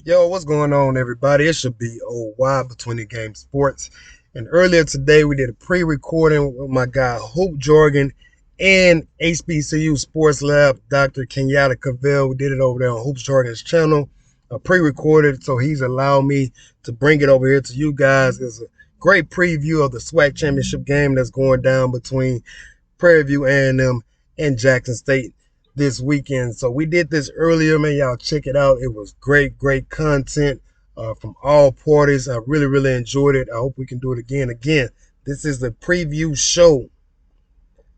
Yo, what's going on, everybody? It should be OY Between the Game Sports. And earlier today, we did a pre-recording with my guy Hope Jorgen and HBCU Sports Lab, Dr. Kenyatta Cavell. We did it over there on Hope Jorgen's channel, pre-recorded, so he's allowed me to bring it over here to you guys. It's a great preview of the SWAC championship game that's going down between Prairie View A&M and Jackson State this weekend. So we did this earlier, man. Y'all check it out. It was great content from all parties. I really enjoyed it. I hope we can do it again. This is the preview show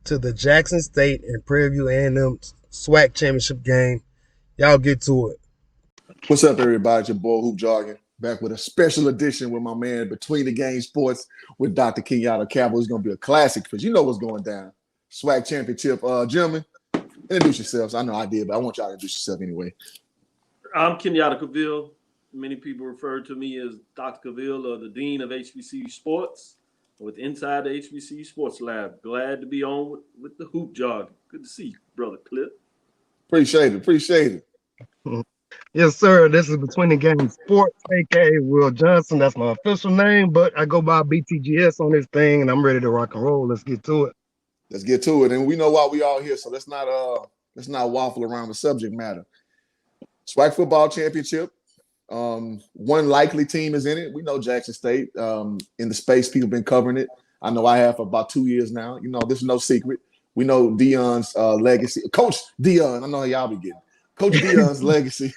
to the Jackson State and Prairie View A&M SWAC championship game. Y'all get to it. What's up, everybody? It's your boy Hoop Jargon, back with a special edition with my man Between the Game Sports with Dr. Kenyatta Cavell. It's going to be a classic because you know what's going down. SWAC championship. Gentlemen, introduce yourselves. I know I did, but I want y'all to introduce yourself anyway. I'm Kenyatta Cavell. Many people refer to me as Dr. Cavell, or the Dean of HBCU Sports, with Inside the HBCU Sports Lab. Glad to be on with the Hoop Jargon. Good to see you, Brother Cliff. Appreciate it. Yes, sir. This is Between the Game Sports, a.k.a. Will Johnson. That's my official name, but I go by BTGS on this thing, and I'm ready to rock and roll. Let's get to it. And we know why we all here, so let's not waffle around the subject matter. SWAC football championship. One likely team is in it. We know Jackson State. In the space, people have been covering it. I know I have for about 2 years now. You know, this is no secret. We know Deion's legacy. Coach Deion, I know how y'all be getting. Coach Deion's legacy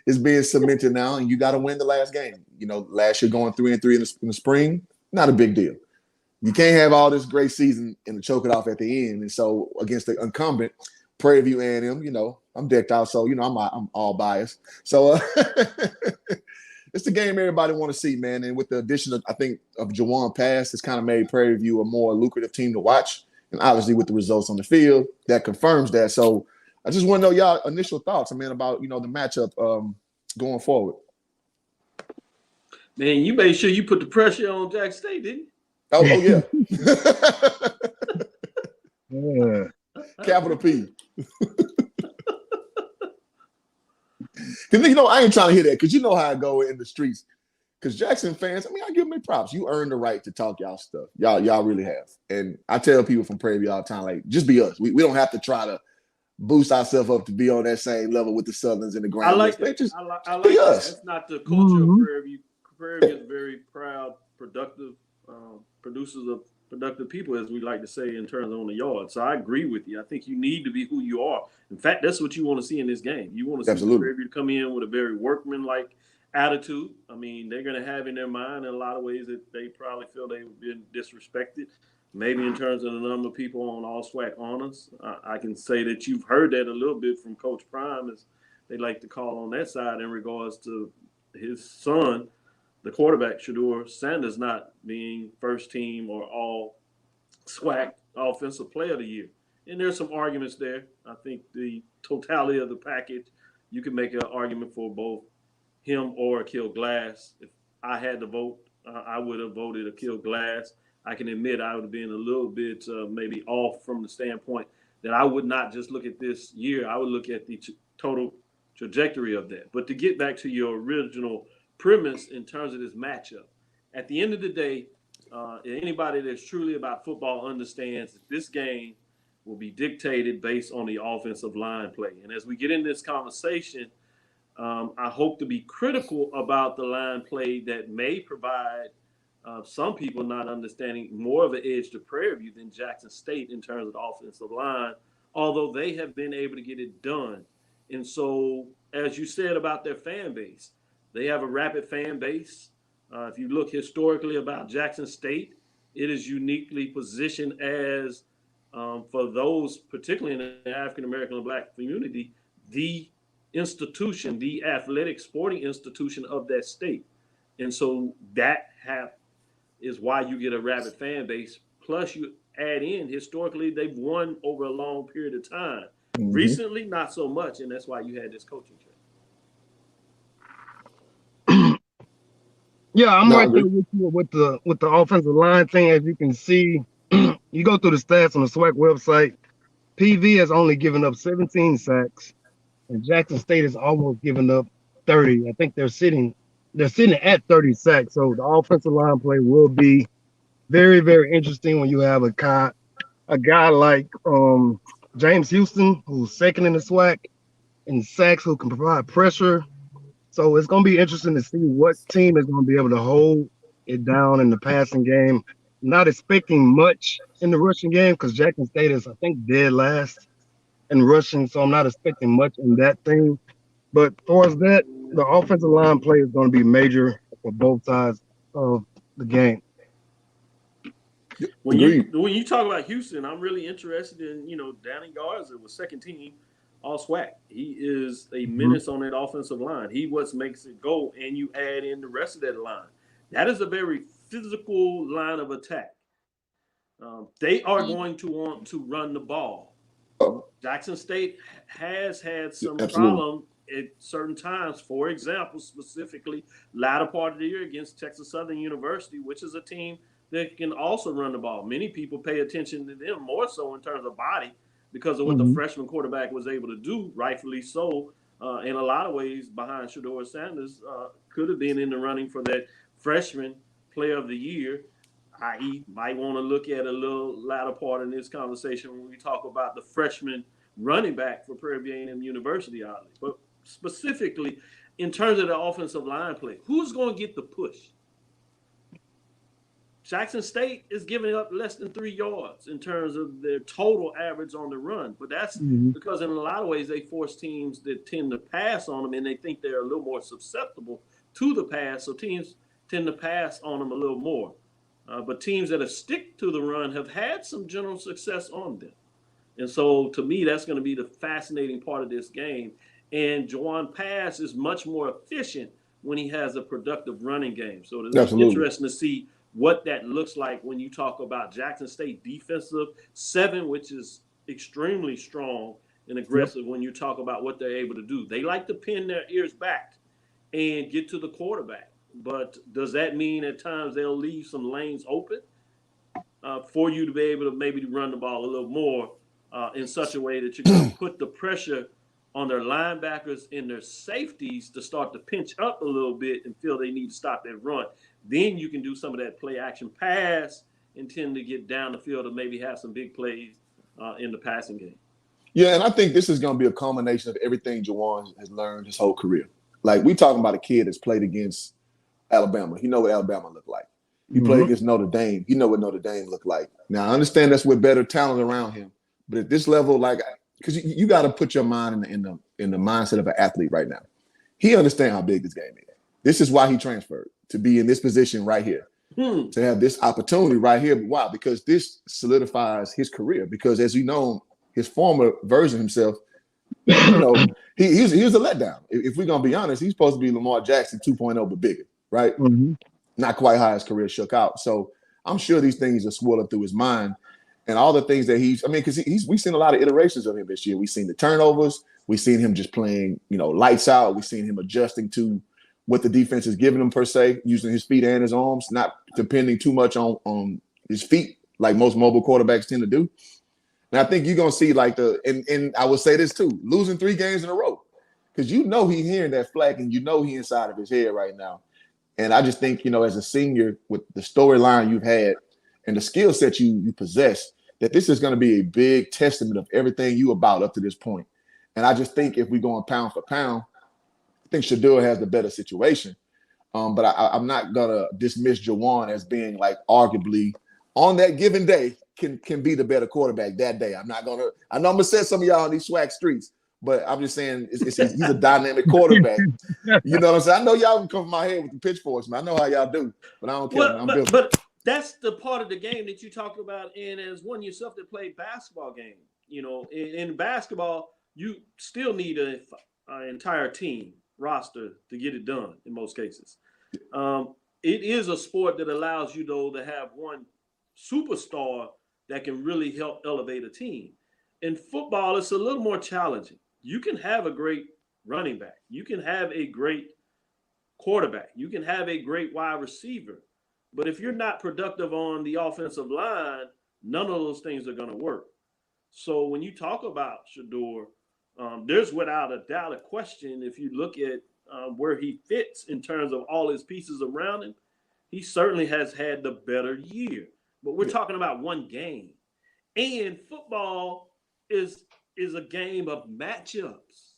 is being cemented now, and you got to win the last game. You know, last year going 3-3 in the spring, not a big deal. You can't have all this great season and choke it off at the end. And so against the incumbent, Prairie View A&M, you know, I'm decked out, so you know I'm all biased. So it's the game everybody want to see, man. And with the addition of, I think, of Jawan Pass, it's kind of made Prairie View a more lucrative team to watch. And obviously with the results on the field, that confirms that. So I just want to know y'all initial thoughts, man, about, you know, the matchup going forward. Man, you made sure you put the pressure on Jackson State, didn't you? Oh yeah. Yeah. Capital P. Because, you know, I ain't trying to hear that because you know how I go in the streets. Because Jackson fans, I mean, I give them props. You earned the right to talk y'all stuff. Y'all really have. And I tell people from Prairie View all the time, like, just be us. We don't have to try to boost ourselves up to be on that same level with the Southerns and the Grand. I like that. Just I like be that. us. That's not the culture of Prairie View. Prairie View is very proud, productive, producers of productive people, as we like to say, in terms of on the yard. So I agree with you. I think you need to be who you are. In fact, that's what you want to see in this game. You want to see Prairie View come in with a very workman-like attitude. I mean, they're going to have in their mind in a lot of ways that they probably feel they've been disrespected. Maybe in terms of the number of people on all SWAC honors. I can say that you've heard that a little bit from Coach Prime, as they like to call on that side, in regards to his son, the quarterback, Shedeur Sanders, not being first team or all SWAC offensive player of the year. And there's some arguments there. I think the totality of the package, you can make an argument for both him or Akil Glass. If I had to vote, I would have voted Akil Glass. I can admit I would have been a little bit maybe off from the standpoint that I would not just look at this year. I would look at the total trajectory of that. But to get back to your original premise in terms of this matchup, at the end of the day, anybody that's truly about football understands that this game will be dictated based on the offensive line play. And as we get in this conversation, I hope to be critical about the line play that may provide some people not understanding more of an edge to Prairie View than Jackson State in terms of the offensive line, although they have been able to get it done. And so, as you said about their fan base, they have a rapid fan base. If you look historically about Jackson State, it is uniquely positioned as, for those, particularly in the African-American and Black community, the institution, the athletic sporting institution of that state. And so that is why you get a rabid fan base. Plus, you add in, historically, they've won over a long period of time. Mm-hmm. Recently, not so much, and that's why you had this coaching trend. Yeah, I'm right there with you with the offensive line thing. As you can see, you go through the stats on the SWAC website. PV has only given up 17 sacks, and Jackson State has almost given up 30. I think they're sitting at 30 sacks. So the offensive line play will be very, very interesting when you have a guy like James Houston, who's second in the SWAC, and sacks, who can provide pressure. So it's going to be interesting to see what team is going to be able to hold it down in the passing game. Not expecting much in the rushing game because Jackson State is, I think, dead last in rushing. So I'm not expecting much in that thing. But for as that, the offensive line play is going to be major for both sides of the game. When you talk about Houston, I'm really interested in Danny Garza was second team all SWAC. He is a menace on that offensive line. He what makes it go, and you add in the rest of that line. That is a very physical line of attack. They are going to want to run the ball. Jackson State has had some problem at certain times. For example, specifically, latter part of the year against Texas Southern University, which is a team that can also run the ball. Many people pay attention to them more so in terms of body because of what the freshman quarterback was able to do, rightfully so. In a lot of ways, behind Shedeur Sanders, could have been in the running for that freshman player of the year. I.e., might want to look at a little latter part in this conversation when we talk about the freshman running back for Prairie View A&M University, but specifically in terms of the offensive line play, who's going to get the push? Jackson State is giving up less than 3 yards in terms of their total average on the run, but that's because in a lot of ways they force teams that tend to pass on them, and they think they're a little more susceptible to the pass, so teams tend to pass on them a little more. But teams that have stick to the run have had some general success on them. And so to me, that's going to be the fascinating part of this game. And Juwan Pass is much more efficient when he has a productive running game. So it's interesting to see what that looks like when you talk about Jackson State defensive 7, which is extremely strong and aggressive when you talk about what they're able to do. They like to pin their ears back and get to the quarterback. But does that mean at times they'll leave some lanes open for you to be able to maybe run the ball a little more in such a way that you're going to put the pressure on their linebackers and their safeties to start to pinch up a little bit and feel they need to stop that run? Then you can do some of that play action pass and tend to get down the field and maybe have some big plays in the passing game. Yeah, and I think this is going to be a culmination of everything Juwan has learned his whole career. Like, we talking about a kid that's played against Alabama. You know what Alabama looked like. You play against Notre Dame. You know what Notre Dame looked like. Now, I understand that's with better talent around him, but at this level, like, because you got to put your mind in the mindset of an athlete right now. He understands how big this game is. This is why he transferred, to be in this position right here, to have this opportunity right here. Why? Because this solidifies his career. Because as you know, his former version of himself, he was a letdown. If we're gonna be honest, he's supposed to be Lamar Jackson 2.0, but bigger. Right? Not quite how his career shook out. So I'm sure these things are swirling through his mind, and all the things that because we've seen a lot of iterations of him this year. We've seen the turnovers. We've seen him just playing, lights out. We've seen him adjusting to what the defense is giving him per se, using his feet and his arms, not depending too much on his feet like most mobile quarterbacks tend to do. And I think you're gonna see and I will say this too, losing 3 games in a row, because he's hearing that flag and he inside of his head right now. And I just think, as a senior, with the storyline you've had and the skill set you possess, that this is going to be a big testament of everything you about up to this point. And I just think if we're going pound for pound, I think Shedeur has the better situation. But I'm not going to dismiss Juwan as being like arguably on that given day can be the better quarterback that day. I know I'm going to set some of y'all on these SWAC streets, but I'm just saying he's a dynamic quarterback. You know what I'm saying? I know y'all can come from my head with the pitchforks, man. I know how y'all do, but I don't care. But that's the part of the game that you talked about, and as one yourself that played basketball game. In basketball, you still need an entire team roster to get it done in most cases. It is a sport that allows you, though, to have one superstar that can really help elevate a team. In football, it's a little more challenging. You can have a great running back. You can have a great quarterback. You can have a great wide receiver. But if you're not productive on the offensive line, none of those things are going to work. So when you talk about Shedeur, there's without a doubt a question if you look at where he fits in terms of all his pieces around him, he certainly has had the better year. But we're talking about one game. And football is a game of matchups.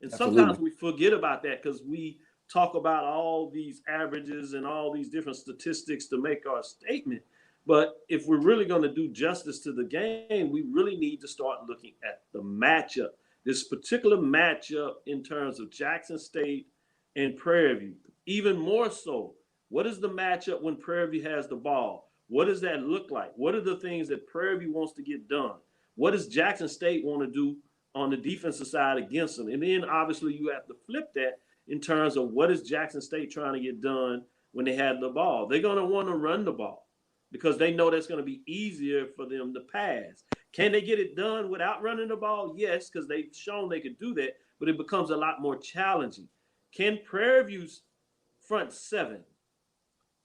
And sometimes Absolutely. we forget about that because we talk about all these averages and all these different statistics to make our statement. But if we're really going to do justice to the game, we really need to start looking at the matchup. This particular matchup in terms of Jackson State and Prairie View, even more so. What is the matchup when Prairie View has the ball? What does that look like? What are the things that Prairie View wants to get done? What does Jackson State want to do on the defensive side against them? And then obviously you have to flip that in terms of what is Jackson State trying to get done when they have the ball. They're going to want to run the ball because they know that's going to be easier for them to pass. Can they get it done without running the ball? Yes, because they've shown they could do that, but it becomes a lot more challenging. Can Prairie View's front seven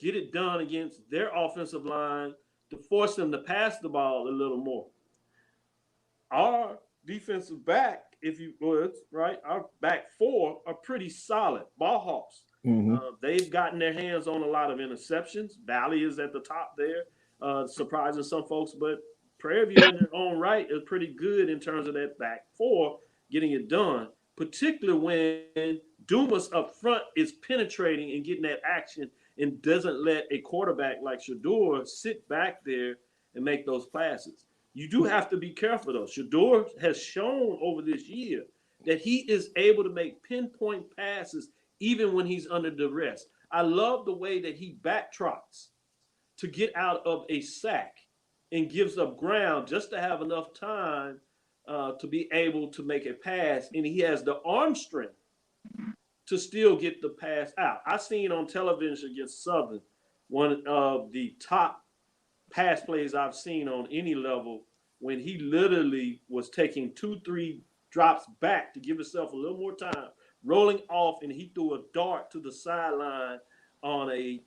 get it done against their offensive line to force them to pass the ball a little more? Our defensive back, if you would, right, our back four are pretty solid ball hawks. They've gotten their hands on a lot of interceptions. Valley is at the top there, surprising some folks, but Prairie View in their own right is pretty good in terms of that back four getting it done, particularly when Dumas up front is penetrating and getting that action and doesn't let a quarterback like Shador sit back there and make those passes. You do have to be careful, though. Shador has shown over this year that he is able to make pinpoint passes even when he's under duress. I love the way that he backtrots to get out of a sack and gives up ground just to have enough time to be able to make a pass. And he has the arm strength to still get the pass out. I seen on television against Southern one of the top pass plays I've seen on any level when he literally was taking 2-3 drops back to give himself a little more time, rolling off, and he threw a dart to the sideline on a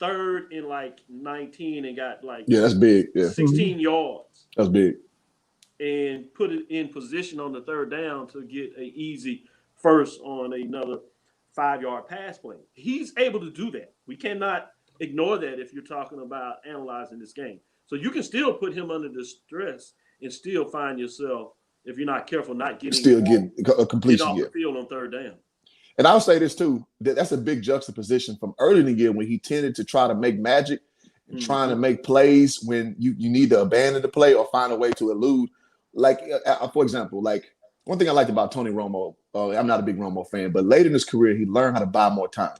3rd and like 19 and got like that's big. Yeah, 16 yards. That's big. And put it in position on the 3rd down to get an easy first on another 5-yard pass play. He's able to do that. We cannot ignore that if you're talking about analyzing this game. So you can still put him under distress and still find yourself, if you're not careful, not getting a completion off the field on 3rd down. And I'll say this too, that's a big juxtaposition from early in the year when he tended to try to make magic and trying to make plays when you need to abandon the play or find a way to elude. Like, for example, like one thing I liked about Tony Romo, I'm not a big Romo fan, but late in his career, he learned how to buy more time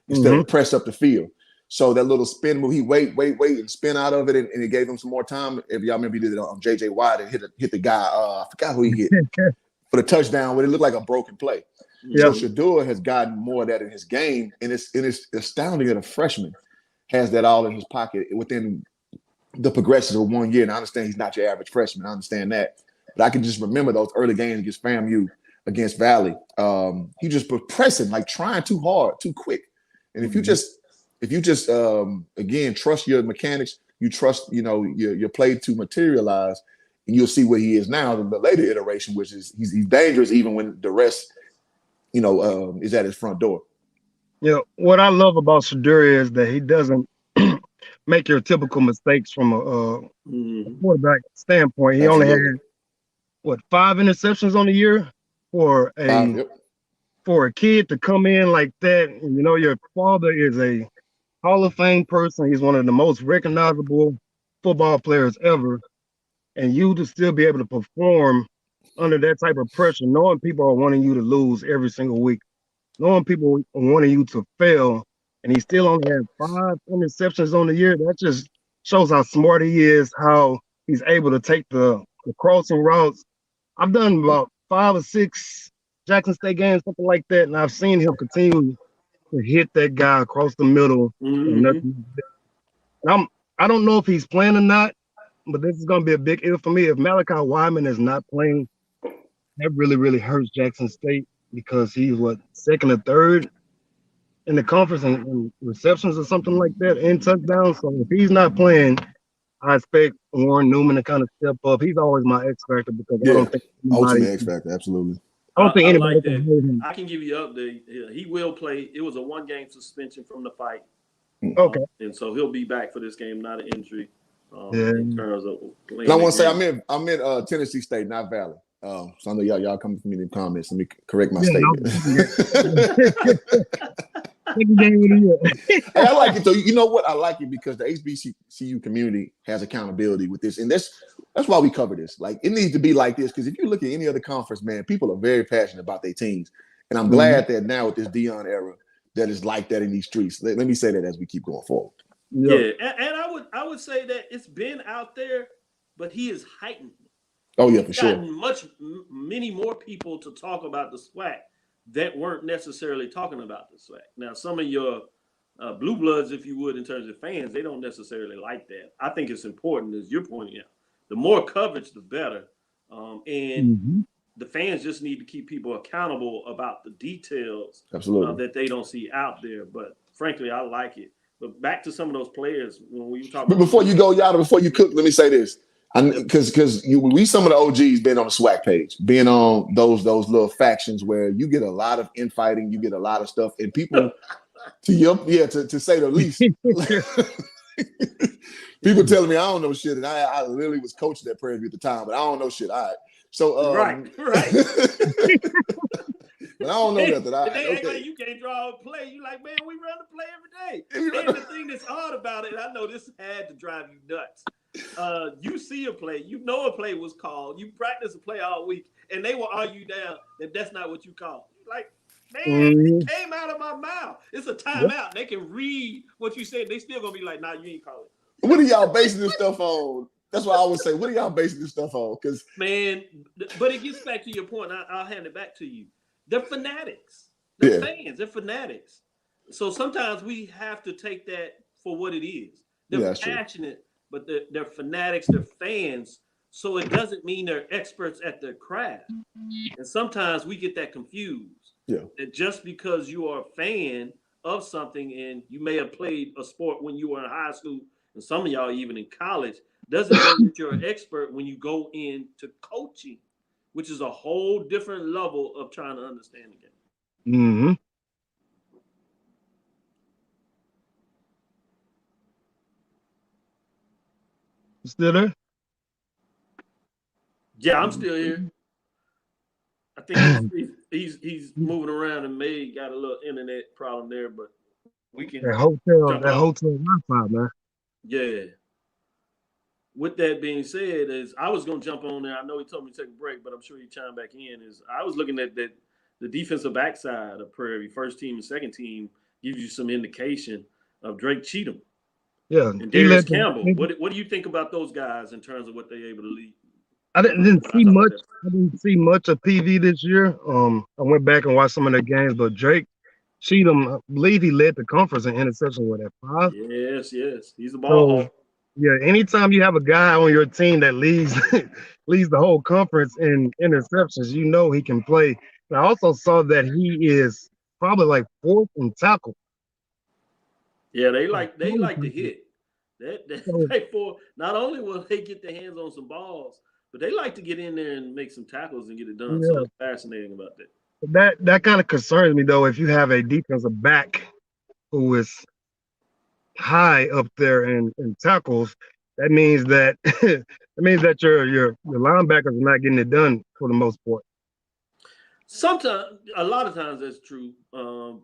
instead of press up the field. So that little spin move, he wait, and spin out of it, and it gave him some more time. If y'all remember, he did it on J.J. Watt and hit the guy. I forgot who he hit for the touchdown, but it looked like a broken play. So Shador has gotten more of that in his game, and it's astounding that a freshman has that all in his pocket within the progression of 1 year. And I understand he's not your average freshman. I understand that. But I can just remember those early games against FAMU, against Valley. He just was pressing, like trying too hard, too quick. And if you just again trust your mechanics, you trust your play to materialize, and you'll see where he is now. The later iteration, which is he's dangerous even when the rest, is at his front door. What I love about Shador is that he doesn't make your typical mistakes from a quarterback standpoint. He only had 5 interceptions on the year for a kid to come in like that. And, your father is a Hall of Fame person. He's one of the most recognizable football players ever. And you to still be able to perform under that type of pressure, knowing people are wanting you to lose every single week, knowing people are wanting you to fail, and he still only had 5 interceptions on the year, that just shows how smart he is, how he's able to take the crossing routes. I've done about 5 or 6 Jackson State games, something like that, and I've seen him continue to hit that guy across the middle. And I don't know if he's playing or not, but this is going to be a big if for me. If Malachi Wyman is not playing, that really, really hurts Jackson State because he's, 2nd or 3rd in the conference in receptions or something like that, and touchdowns. So if he's not playing, I expect Warren Newman to kind of step up. He's always my X factor because I don't think ultimate X factor, absolutely. I don't think I anybody like can that. hold him. I can give you an update. He will play. It was a 1-game suspension from the fight. Okay. And so he'll be back for this game, not an injury. Yeah. In terms of playing. And I want to say I'm in Tennessee State, not Valley. So I know y'all coming from me in the comments. Let me correct my statement. I like it though. You know what? I like it because the HBCU community has accountability with this, and that's why we cover this. Like it needs to be like this because if you look at any other conference, man, people are very passionate about their teams, and I'm glad that now with this Deion era, that is like that in these streets. Let me say that as we keep going forward. Yeah, and I would say that it's been out there, but he is heightened. Oh yeah, for sure. Many more people to talk about the SWAC that weren't necessarily talking about the SWAC. Now, some of your blue bloods, if you would, in terms of fans, they don't necessarily like that. I think it's important, as you're pointing out. The more coverage, the better. And the fans just need to keep people accountable about the details that they don't see out there. But frankly, I like it. But back to some of those players when we talk. But before you go, Yada, before you cook, let me say this. Because we some of the OGs been on the SWAC page, being on those little factions where you get a lot of infighting, you get a lot of stuff, and people to say the least. People telling me I don't know shit, and I literally was coaching at Prairie View at the time, but I don't know shit. All right. So right. But I don't know that. They act like you can't draw a play. You like, man, we run the play every day. And the thing that's hard about it, I know this had to drive you nuts. You see a play, you know a play was called, you practice a play all week, and they will argue down that that's not what you called. Like, man, it came out of my mouth. It's a timeout. They can read what you said. They still gonna be like, nah, you ain't call it. What are y'all basing this stuff on? That's what I always say. What are y'all basing this stuff on? Because man, but it gets back to your point. I'll hand it back to you. They're fanatics. They're fans. They're fanatics. So sometimes we have to take that for what it is. They're passionate, but they're fanatics. They're fans. So it doesn't mean they're experts at their craft. And sometimes we get that confused. Yeah. That just because you are a fan of something and you may have played a sport when you were in high school, and some of y'all even in college, doesn't mean that you're an expert when you go into coaching, which is a whole different level of trying to understand the game. Still there? Yeah, I'm still here. I think he's moving around and May got a little internet problem there, but we can. That hotel Wi-Fi, man. Yeah. With that being said, is I was going to jump on there. I know he told me to take a break, but I'm sure he chimed back in. Is I was looking at that the defensive backside of Prairie, first team and second team, gives you some indication of Drake Cheatham. Yeah, and Darius Campbell. What do you think about those guys in terms of what they're able to lead? I didn't see much. I didn't see much of PV this year. I went back and watched some of their games, but Drake Cheatham, I believe he led the conference in interception with that 5. Yes, he's a ball hawk. Yeah, anytime you have a guy on your team that leads leads the whole conference in interceptions, you know he can play. And I also saw that he is probably like 4th in tackle. Yeah, they like to hit. That for not only will they get their hands on some balls, but they like to get in there and make some tackles and get it done. Yeah. So it's fascinating about that. That kind of concerns me though. If you have a defensive back who is high up there in tackles, that means that your linebackers are not getting it done for the most part. Sometimes, a lot of times that's true,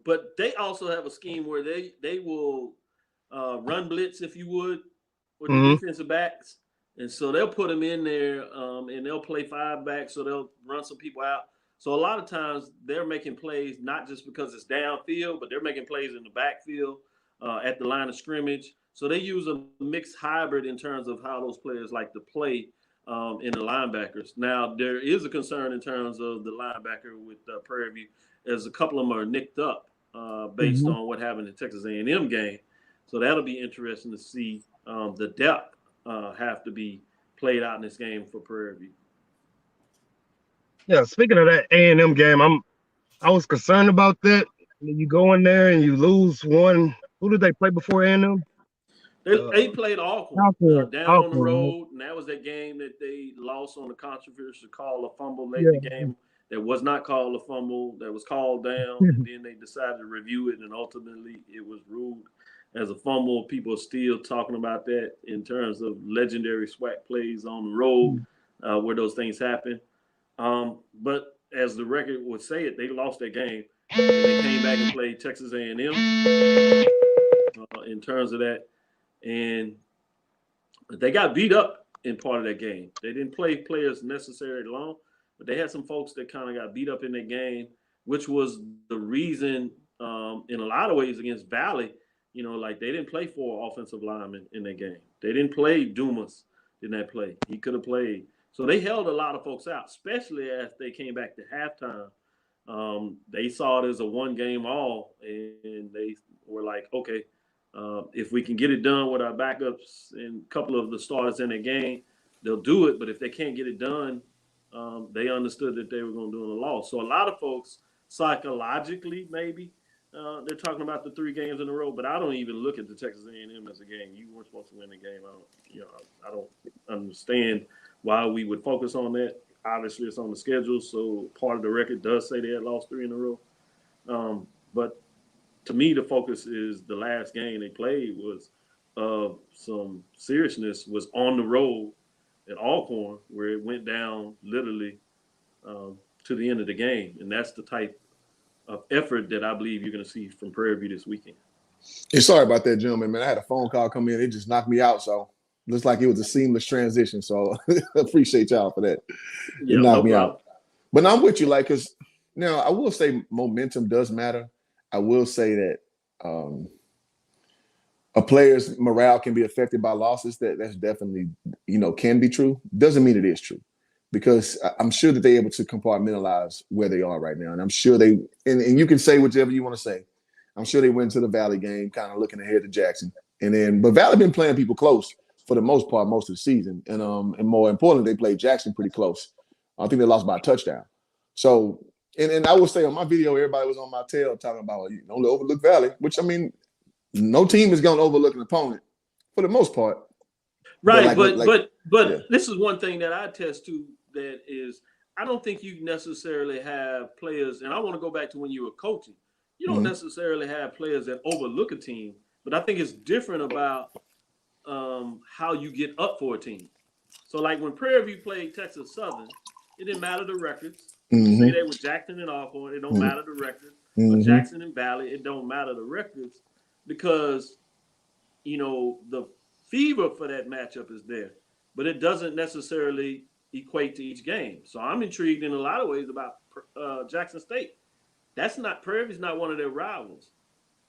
but they also have a scheme where they will run blitz, if you would, with the defensive backs, and so they'll put them in there, and they'll play 5 backs, so they'll run some people out. So a lot of times they're making plays not just because it's downfield, but they're making plays in the backfield. At the line of scrimmage. So they use a mixed hybrid in terms of how those players like to play in the linebackers. Now, there is a concern in terms of the linebacker with Prairie View, as a couple of them are nicked up based on what happened in the Texas A&M game. So that'll be interesting to see the depth have to be played out in this game for Prairie View. Yeah, speaking of that A&M game, I was concerned about that. You go in there and you lose one. Who did they play before A&M? They played Alcorn down on the road, and that was that game that they lost on the controversial call, a fumble late in the game. that was not called a fumble, that was called down, and then they decided to review it, and ultimately it was ruled as a fumble. People are still talking about that in terms of legendary SWAC plays on the road where those things happen. But as the record would say it, they lost that game, and they came back and played Texas A&M in terms of that, and they got beat up in part of that game. They didn't play players necessarily long, but they had some folks that kind of got beat up in that game, which was the reason in a lot of ways against Valley. Like they didn't play 4 offensive linemen in that game. They didn't play Dumas in that play. He could have played. So they held a lot of folks out, especially as they came back to halftime. They saw it as a 1-game all, and they were like, okay, if we can get it done with our backups and a couple of the starters in the game, they'll do it. But if they can't get it done, they understood that they were going to do it in a loss. So a lot of folks psychologically, maybe they're talking about the 3 games in a row, but I don't even look at the Texas A&M as a game. You weren't supposed to win the game. I don't understand why we would focus on that. Obviously, it's on the schedule, so part of the record does say they had lost 3 in a row. But to me, the focus is the last game they played was some seriousness, was on the road at Alcorn, where it went down literally to the end of the game. And that's the type of effort that I believe you're going to see from Prairie View this weekend. Hey, sorry about that, gentlemen, man. I had a phone call come in. It just knocked me out. So looks like it was a seamless transition. So appreciate y'all for that. Yeah, it knocked me problem. out. But I'm with you, like, because now I will say momentum does matter. I will say that a player's morale can be affected by losses. That's definitely, can be true. Doesn't mean it is true, because I'm sure that they're able to compartmentalize where they are right now. And I'm sure and you can say whatever you want to say. I'm sure they went to the Valley game, kind of looking ahead to Jackson. But Valley been playing people close for the most part, most of the season. And more importantly, they played Jackson pretty close. I think they lost by a touchdown. So, and I will say on my video, everybody was on my tail talking about, don't overlook Valley, which, I mean, no team is going to overlook an opponent for the most part. Right, but this is one thing that I attest to, that is, I don't think you necessarily have players, and I want to go back to when you were coaching. You don't necessarily have players that overlook a team, but I think it's different about how you get up for a team. So, like when Prairie View played Texas Southern, it didn't matter the records. Say they were Jackson and Alcorn, it don't matter the records. Or Jackson and Valley, it don't matter the records, because the fever for that matchup is there, but it doesn't necessarily equate to each game. So I'm intrigued in a lot of ways about Jackson State. Prairie View's not one of their rivals.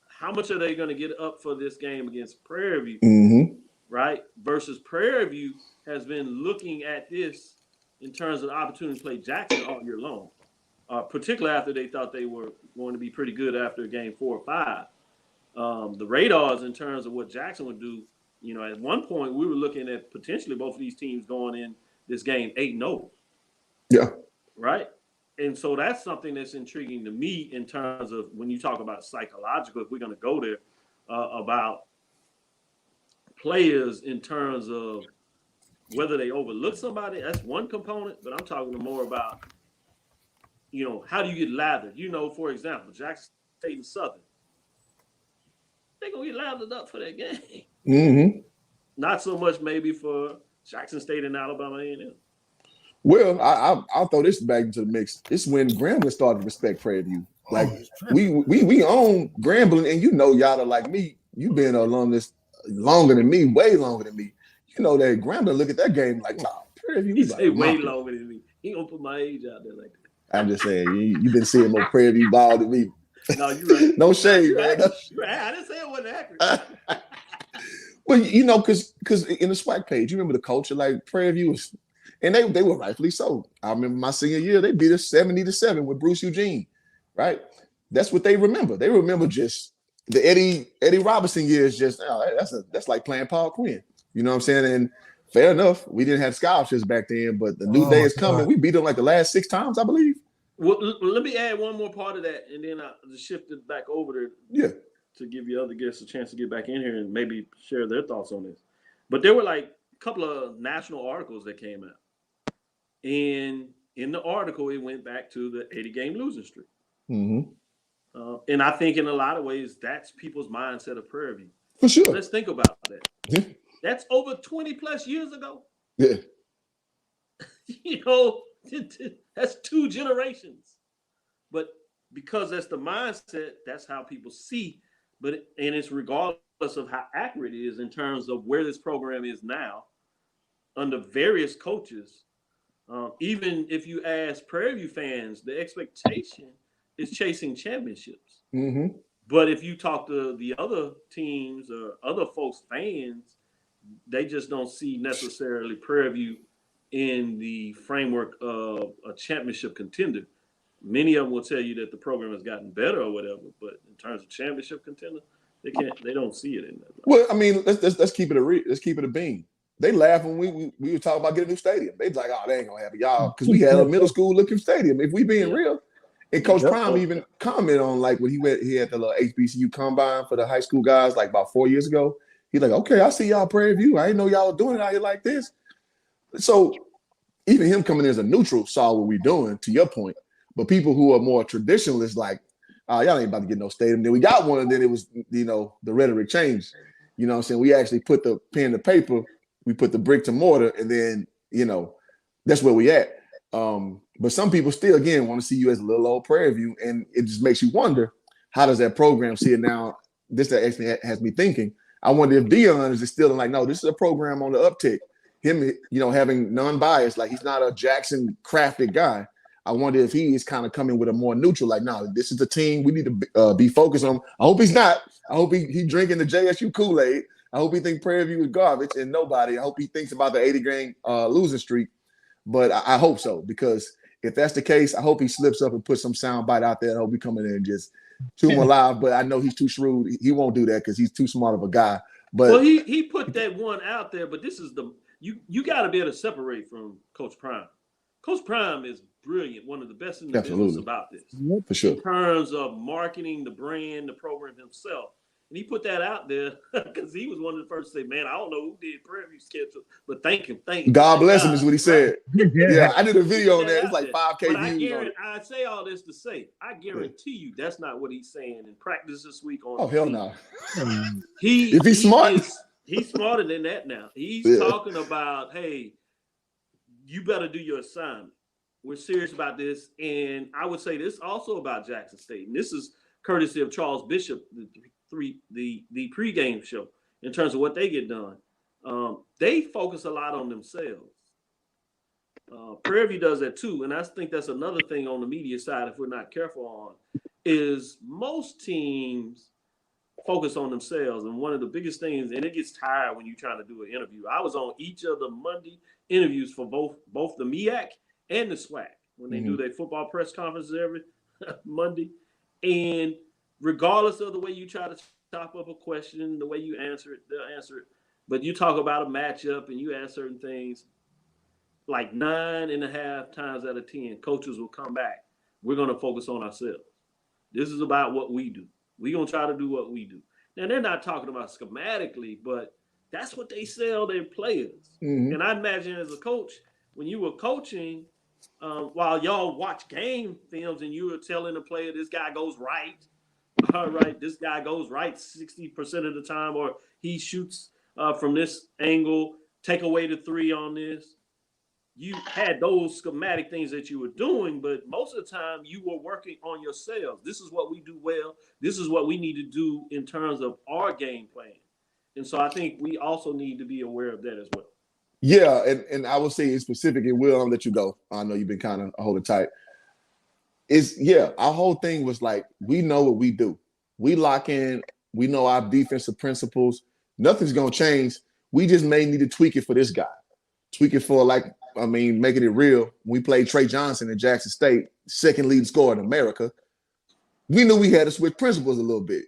How much are they going to get up for this game against Prairie View, right? Versus Prairie View has been looking at this in terms of the opportunity to play Jackson all year long, particularly after they thought they were going to be pretty good after game 4 or 5. The radars in terms of what Jackson would do, at one point we were looking at potentially both of these teams going in this game 8-0. Yeah. Right. And so that's something that's intriguing to me in terms of when you talk about psychological, if we're going to go there, about players in terms of whether they overlook somebody. That's one component, but I'm talking more about, how do you get lathered? For example, Jackson State and Southern, they're going to get lathered up for that game. Not so much maybe for Jackson State and Alabama A&M. Well, I'll throw this back into the mix. It's when Grambling started to respect Prairie View. Like we own Grambling, and y'all like me. You've been along this longer than me, way longer than me. That Grambling look at that game like, nah, Prairie View. He say way longer than me. He gonna put my age out there like that. I'm just saying, you've been seeing more Prairie View ball than me. No, you're right. No shade, man. You're right. I didn't say it wasn't accurate. Well, because in the SWAC page, you remember the culture, like Prairie View was. And they were rightfully so. I remember my senior year, they beat us 70-7 with Bruce Eugene, right? That's what they remember. They remember just the Eddie Robinson years. That's like playing Paul Quinn. You know what I'm saying? And fair enough, we didn't have scholarships back then, but the new day is coming. We beat them like the last 6 times, I believe. Well, let me add one more part of that, and then I'll just shift it back over there. Yeah. To give you other guests a chance to get back in here and maybe share their thoughts on this. But there were like a couple of national articles that came out. And in the article, it went back to the 80-game losing streak. Mm-hmm. And I think in a lot of ways, that's people's mindset of Prairie View. For sure. Let's think about that. Yeah. That's over 20 plus years ago. Yeah. That's 2 generations. But because that's the mindset, that's how people see. And it's regardless of how accurate it is in terms of where this program is now under various coaches. Even if you ask Prairie View fans, the expectation is chasing championships. Mm-hmm. But if you talk to the other teams or other folks' fans, they just don't see necessarily Prairie View in the framework of a championship contender. Many of them will tell you that the program has gotten better or whatever, but in terms of championship contender, they don't see it in that. Well, I mean, let's keep it let's keep it a bean. They laugh when we were talking about getting a new stadium. They're like, oh, they ain't gonna have it, y'all, because we had a middle school looking stadium. If we being real, and Coach Prime even commented on like when he had the little HBCU combine for the high school guys like about 4 years ago. He's like, okay, I see y'all Prairie View. I didn't know y'all were doing it out here like this. So even him coming in as a neutral saw what we're doing, to your point. But people who are more traditionalists, like, y'all ain't about to get no stadium. Then we got one, and then it was, the rhetoric changed. You know what I'm saying? We actually put the pen to paper, we put the brick to mortar, and then, that's where we at. But some people still, again, want to see you as a little old Prairie View, and it just makes you wonder, how does that program see it now? This actually has me thinking. I wonder if Dion is still like, no, this is a program on the uptick. Him, having non-bias, like he's not a Jackson crafted guy. I wonder if he is kind of coming with a more neutral, like, no, this is the team we need to be focused on. I hope he's not. I hope he drinking the JSU Kool-Aid. I hope he thinks Prairie View is garbage and nobody. I hope he thinks about the 80-game losing streak. But I hope so, because if that's the case, I hope he slips up and puts some sound bite out there. And I hope he coming in and just chew him alive. But I know he's too shrewd. He won't do that because he's too smart of a guy. But he put that one out there. But this is you got to be able to separate from Coach Prime. Coach Prime is brilliant, one of the best in the business about this. For sure. In terms of marketing the brand, the program himself. And he put that out there because he was one of the first to say, man, I don't know who did Prairie View schedule, but thank him. God bless him is what he said. Yeah, I did a video on that. It's like 5K views. I say all this to say, I guarantee you that's not what he's saying in practice this week. Hell no. If he's smart. He's smarter than that now. He's talking about, hey, you better do your assignment. We're serious about this. And I would say this also about Jackson State. And this is courtesy of Charles Bishop, the pregame show, in terms of what they get done. They focus a lot on themselves. Prairie View does that too. And I think that's another thing on the media side, if we're not careful on, is most teams focus on themselves. And one of the biggest things, and it gets tired when you're trying to do an interview. I was on each of the Monday interviews for both the MEAC and the SWAC when they do their football press conferences every Monday. And regardless of the way you try to chop up a question, the way you answer it, they'll answer it. But you talk about a matchup and you ask certain things, like 9.5 times out of 10, coaches will come back. We're going to focus on ourselves. This is about what we do. We're going to try to do what we do. Now, they're not talking about schematically, but that's what they sell their players. And I imagine as a coach, when you were coaching, while y'all watch game films and you were telling the player, this guy goes right, all right, this guy goes right 60% of the time, or he shoots from this angle, take away the 3 on this. You had those schematic things that you were doing, but most of the time you were working on yourselves. This is what we do well. This is what we need to do in terms of our game plan. And so I think we also need to be aware of that as well. Yeah, and I will say in specific, and Will, I'll let you go. I know you've been kind of holding tight. Our whole thing was like, we know what we do. We lock in. We know our defensive principles. Nothing's going to change. We just may need to tweak it for this guy. Tweak it for, making it real. We played Trey Johnson at Jackson State, second leading scorer in America. We knew we had to switch principles a little bit.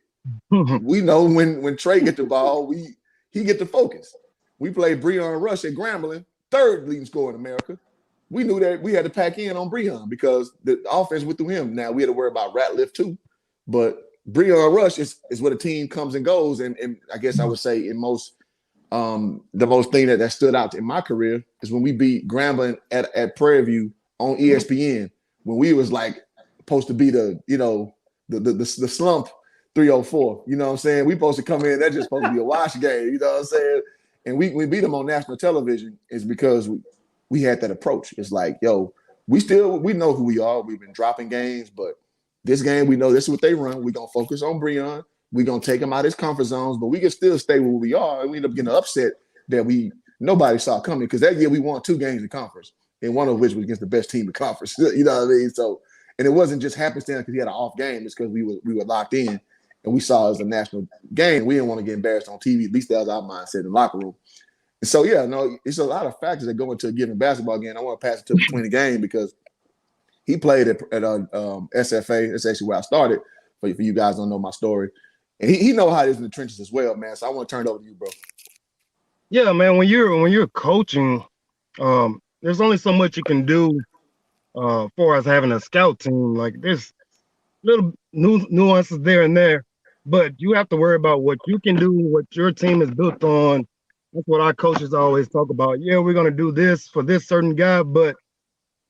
We know when Trey get the ball, he get the focus. We played Breon Rush at Grambling, third leading scorer in America. We knew that we had to pack in on Breon because the offense went through him. Now we had to worry about Ratliff too, but Breon Rush is where the team comes and goes. And I guess I would say in most the most thing that stood out in my career is when we beat Grambling at Prairie View on ESPN when we was like supposed to be the slump 304. You know what I'm saying? We supposed to come in. That's just supposed to be a wash game. You know what I'm saying? And we beat them on national television is because we had that approach. It's like, yo, we know who we are. We've been dropping games, but this game, we know this is what they run. We're going to focus on Breon. We're going to take him out of his comfort zones, but we can still stay where we are. And we end up getting upset that nobody saw coming because that year we won 2 games in conference, and one of which was against the best team in conference. You know what I mean? So, and it wasn't just happenstance because he had an off game. It's because we were locked in, and we saw it as a national game. We didn't want to get embarrassed on TV. At least that was our mindset in the locker room. And so, yeah, no, it's a lot of factors that go into a given basketball game. I want to pass it to Between the Game because he played at SFA. That's actually where I started. For you guys don't know my story, and he know how it is in the trenches as well, man. So I want to turn it over to you, bro. Yeah, man. When you're coaching, there's only so much you can do for us having a scout team. Like there's little nuances there and there, but you have to worry about what you can do, what your team is built on. That's what our coaches always talk about. Yeah, we're gonna do this for this certain guy, but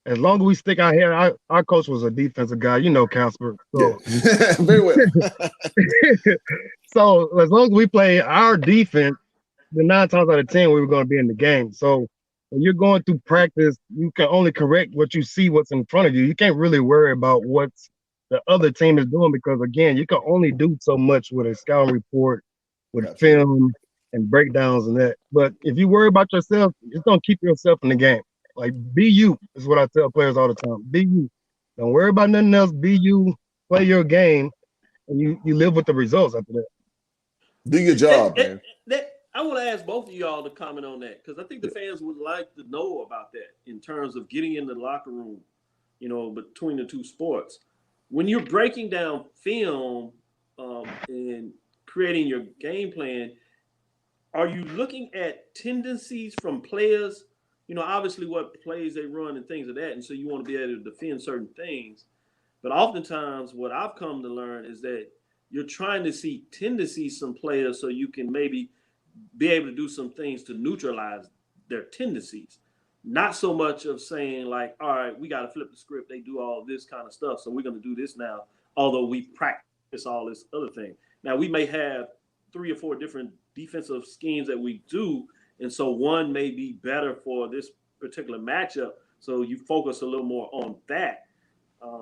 as long as we stick our head, our coach was a defensive guy, you know, Casper. So yeah. Very well. So as long as we play our defense, then 9 times out of 10 we were going to be in the game. So when you're going through practice, you can only correct what you see, what's in front of you. You can't really worry about what the other team is doing because again, you can only do so much with a scouting report, with film and breakdowns and that. But if you worry about yourself, it's going to keep yourself in the game. Like, be you is what I tell players all the time. Be you. Don't worry about nothing else. Be you. Play your game, and you live with the results after that. Do your job, man. I want to ask both of y'all to comment on that because I think the fans would like to know about that in terms of getting in the locker room, you know, between the two sports. When you're breaking down film and creating your game plan, are you looking at tendencies from players? You know, obviously what plays they run and things of that. And so you want to be able to defend certain things. But oftentimes what I've come to learn is that you're trying to see tendencies from players so you can maybe be able to do some things to neutralize their tendencies. Not so much of saying like, all right, we got to flip the script. They do all this kind of stuff. So we're going to do this now, although we practice all this other thing. Now we may have 3 or 4 different defensive schemes that we do. And so one may be better for this particular matchup. So you focus a little more on that.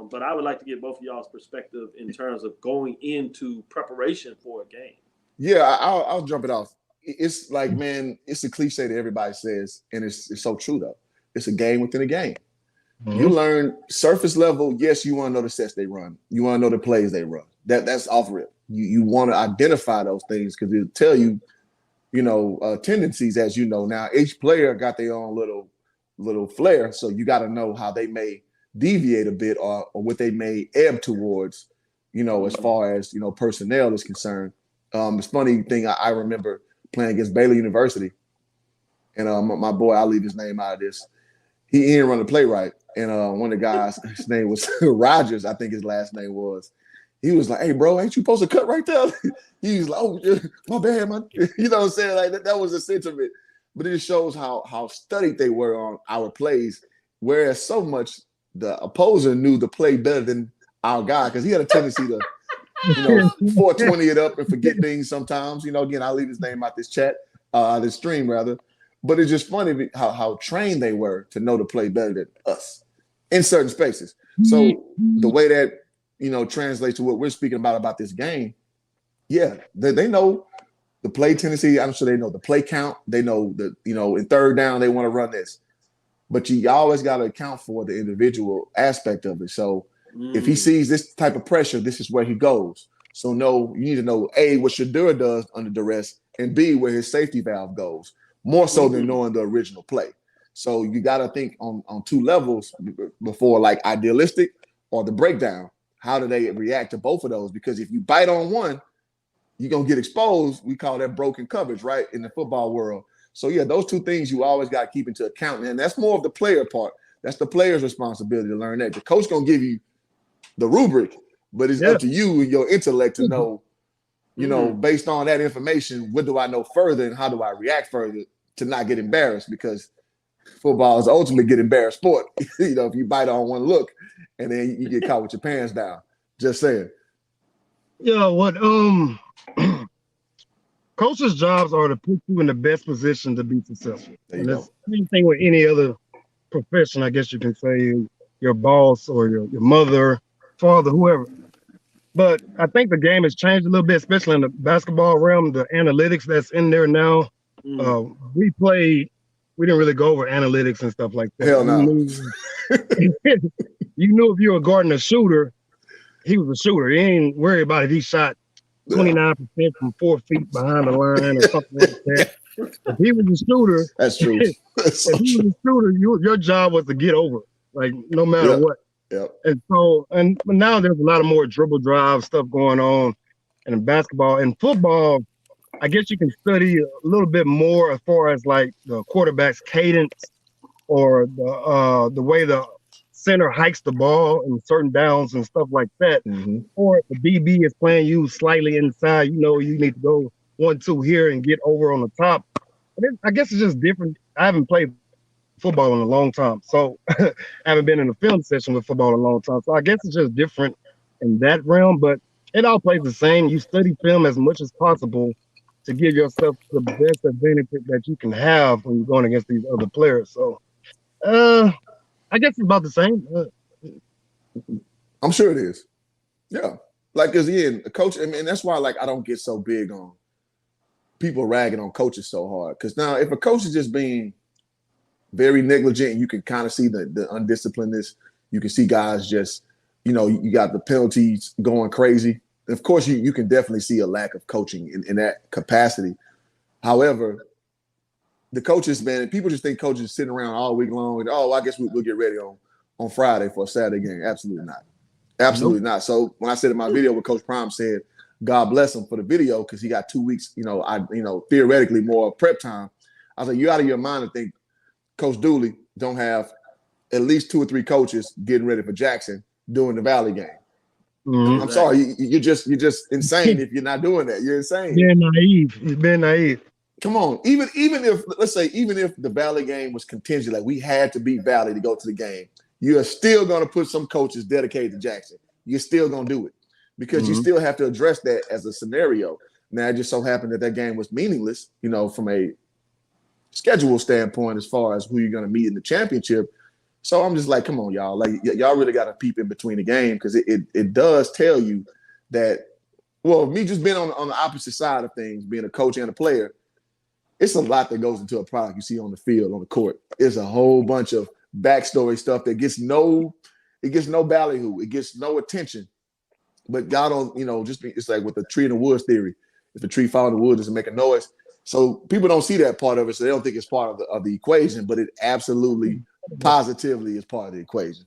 But I would like to get both of y'all's perspective in terms of going into preparation for a game. Yeah, I'll jump it off. It's like, man, it's a cliche that everybody says, and it's so true, though. It's a game within a game. Mm-hmm. You learn surface level. Yes, you want to know the sets they run. You want to know the plays they run. That's off rip. You want to identify those things because it'll tell you, tendencies, as you know. Now, each player got their own little flair, so you got to know how they may deviate a bit or what they may ebb towards, as far as, personnel is concerned. It's funny thing, I remember playing against Baylor University, and my boy, I'll leave his name out of this. He didn't run the play right, and one of the guys, his name was Rogers, I think his last name was. He was like, "Hey, bro, ain't you supposed to cut right there?" He was like, "Oh, my bad, man." You know what I'm saying? Like that was the sentiment. But it just shows how studied they were on our plays, whereas so much the opposer knew the play better than our guy because he had a tendency to, 420 it up and forget things sometimes. Again, I'll leave his name out this chat, this stream rather. But it's just funny how trained they were to know the play better than us in certain spaces. So the way that translates to what we're speaking about this game. Yeah, they know the play tendency. I'm sure they know the play count. They know that, in third down, they want to run this. But you always got to account for the individual aspect of it. So if he sees this type of pressure, this is where he goes. So you need to know, A, what Shadura does under duress, and B, where his safety valve goes, more so than knowing the original play. So you got to think on 2 levels before, like, idealistic or the breakdown. How do they react to both of those? Because if you bite on one, you're going to get exposed. We call that broken coverage, right, in the football world. So, yeah, those 2 things you always got to keep into account. And that's more of the player part. That's the player's responsibility to learn that. The coach going to give you the rubric, but it's up to you and your intellect to know, based on that information, what do I know further and how do I react further to not get embarrassed? Because Football is ultimately get embarrassed sport. If you bite on one look and then you get caught with your pants down. Just saying. Yeah, what coaches' jobs are to put you in the best position to be successful. There you And go. it's anything with any other profession, I guess you can say, your boss or your mother, father, whoever. But I think the game has changed a little bit, especially in the basketball realm. The analytics that's in there now. Mm. Uh, we played. We didn't really go over analytics and stuff like that. Hell no. You knew if you were guarding a shooter, he was a shooter. You ain't worried about if he shot Yeah. 29% from 4 feet behind the line or something like that. If he was a shooter, That's true. That's so if he was true. a shooter, your job was to get over, like no matter Yep. what. Yep. And so, but now there's a lot of more dribble drive stuff going on, and in basketball and football, I guess you can study a little bit more as far as like the quarterback's cadence or the way the center hikes the ball in certain downs and stuff like that. Mm-hmm. Or if the DB is playing you slightly inside, you need to go 1-2 here and get over on the top. I guess it's just different. I haven't played football in a long time, so I haven't been in a film session with football in a long time. So I guess it's just different in that realm, but it all plays the same. You study film as much as possible to give yourself the best advantage that you can have when you're going against these other players. So I guess it's about the same. I'm sure it is. Yeah. Like, because again, a coach, I mean, that's why like I don't get so big on people ragging on coaches so hard. Because now if a coach is just being very negligent and you can kind of see the undisciplinedness, you can see guys just, you got the penalties going crazy. Of course, you can definitely see a lack of coaching in that capacity. However, the coaches, man, people just think coaches sitting around all week long. And, I guess we'll get ready on Friday for a Saturday game. Absolutely not. Absolutely Nope. not. So when I said in my video what Coach Prime said, God bless him for the video because he got 2 weeks, theoretically more prep time. I was like, you out of your mind to think Coach Dooley don't have at least 2 or 3 coaches getting ready for Jackson during the Valley game. Mm-hmm. I'm sorry, you're just insane if you're not doing that. You're insane. Being naive. It's being naive. Come on, even if let's say even if the Valley game was contingent, like we had to beat Valley to go to the game, you're still going to put some coaches dedicated to Jackson. You're still going to do it because you still have to address that as a scenario. Now, it just so happened that game was meaningless, from a schedule standpoint as far as who you're going to meet in the championship. So I'm just like, come on, y'all. Like, y'all really got to peep in between the game because it does tell you that, well, me just being on the opposite side of things, being a coach and a player, it's a lot that goes into a product you see on the field, on the court. It's a whole bunch of backstory stuff that gets no ballyhoo. It gets no attention. But God don't, it's like with the tree in the woods theory. If a tree falls in the woods, doesn't make a noise. So people don't see that part of it, so they don't think it's part of the equation, but it absolutely, positively is part of the equation.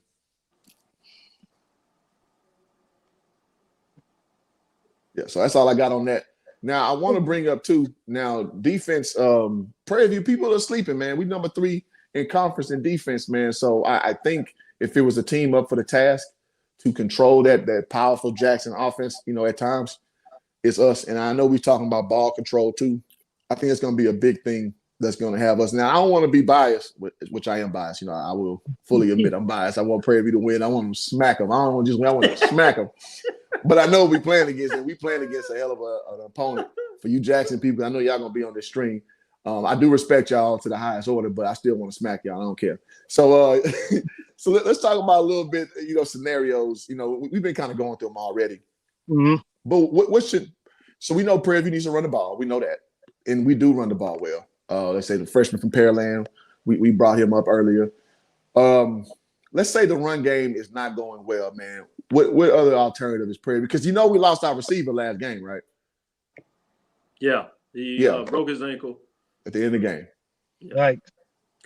Yeah, so that's all I got on that. Now, I want to bring up, too, now, defense, Prairie View, people are sleeping, man. We number 3 in conference in defense, man. So I think if it was a team up for the task to control that powerful Jackson offense, at times, it's us. And I know we're talking about ball control, too. I think it's going to be a big thing that's going to have us. Now, I don't want to be biased, which I am biased. I will fully admit I'm biased. I want Prairie View to win. I want them to smack them. I don't want to just win. I want to smack them. But I know we playing against it. We playing against a hell of an opponent. For you Jackson people, I know y'all going to be on this string. I do respect y'all to the highest order, but I still want to smack y'all. I don't care. So so let's talk about a little bit, scenarios. We've been kind of going through them already. Mm-hmm. But what should – so we know Prairie View needs to run the ball. We know that. And we do run the ball well. Let's say the freshman from Pearland, we brought him up earlier. Let's say the run game is not going well, man. What other alternative is Prairie? Because we lost our receiver last game, right? Yeah. He broke his ankle at the end of the game. Right.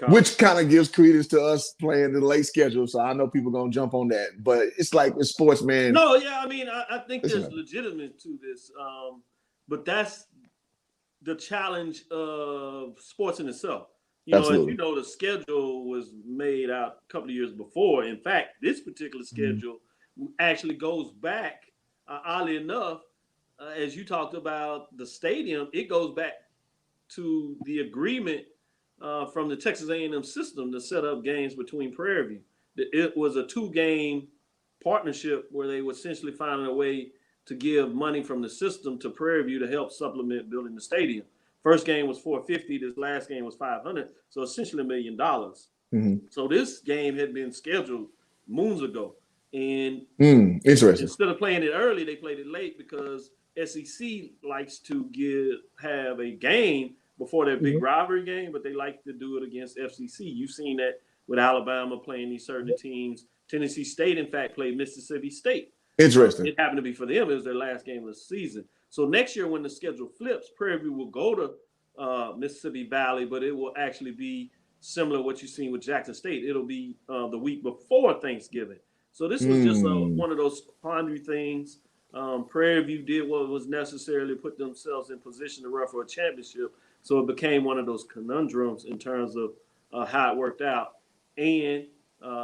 Which kind of gives credence to us playing the late schedule. So I know people are going to jump on that. But it's like with sports, man. No, yeah. I mean, I think there's legitimate to this. But that's the challenge of sports in itself. Absolutely. As the schedule was made out a couple of years before. In fact, this particular schedule actually goes back, oddly enough, as you talked about the stadium, it goes back to the agreement from the Texas A&M system to set up games between Prairie View. It was a 2-game partnership where they were essentially finding a way to give money from the system to Prairie View to help supplement building the stadium. First game was $450. This last game was $500. So essentially $1 million. Mm-hmm. So this game had been scheduled moons ago, and interesting. Instead of playing it early, they played it late because SEC likes to have a game before their big rivalry game, but they like to do it against FCC. You've seen that with Alabama playing these certain teams. Tennessee State, in fact, played Mississippi State. Interesting. It happened to be for them. It was their last game of the season. So next year when the schedule flips, Prairie View will go to Mississippi Valley, but it will actually be similar to what you've seen with Jackson State. It'll be the week before Thanksgiving. So this was just one of those quandary things. Prairie View did what was necessary to put themselves in position to run for a championship. So it became one of those conundrums in terms of how it worked out. And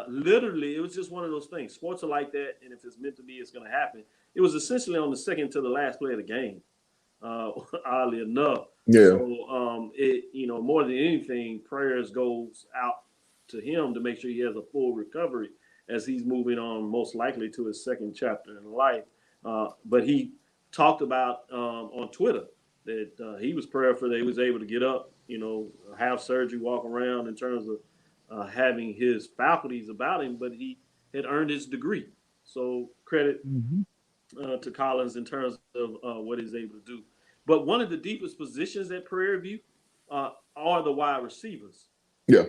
literally, it was just one of those things. Sports are like that, and if it's meant to be, it's going to happen. It was essentially on the second to the last play of the game, oddly enough. Yeah. So, more than anything, prayers goes out to him to make sure he has a full recovery as he's moving on, most likely to his second chapter in life. But he talked about on Twitter that he was prayerful that he was able to get up, have surgery, walk around in terms of having his faculties about him, but he had earned his degree. So credit to Collins in terms of what he's able to do. But one of the deepest positions at Prairie View are the wide receivers. Yeah.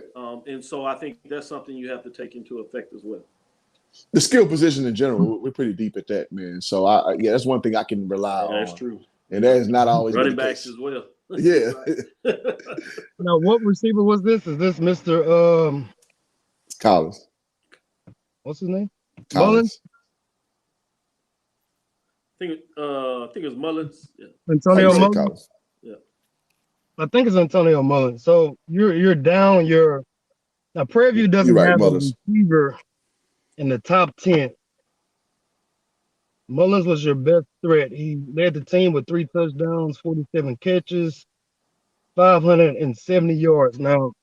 And so I think that's something you have to take into effect as well. The skill position in general, we're pretty deep at that, man. So that's one thing I can rely on. That's true. And that is not always running backs as well. Yeah. Now, what receiver was this? Is this Mr. Collins? What's his name? Collins. I think it was Mullins. Yeah. Antonio Mullins. Collins. Yeah. I think it's Antonio Mullins. So you're down. Now Prairie View doesn't have Mullins. A receiver in the top 10. Mullins was your best threat. He led the team with 3 touchdowns, 47 catches, 570 yards. Now,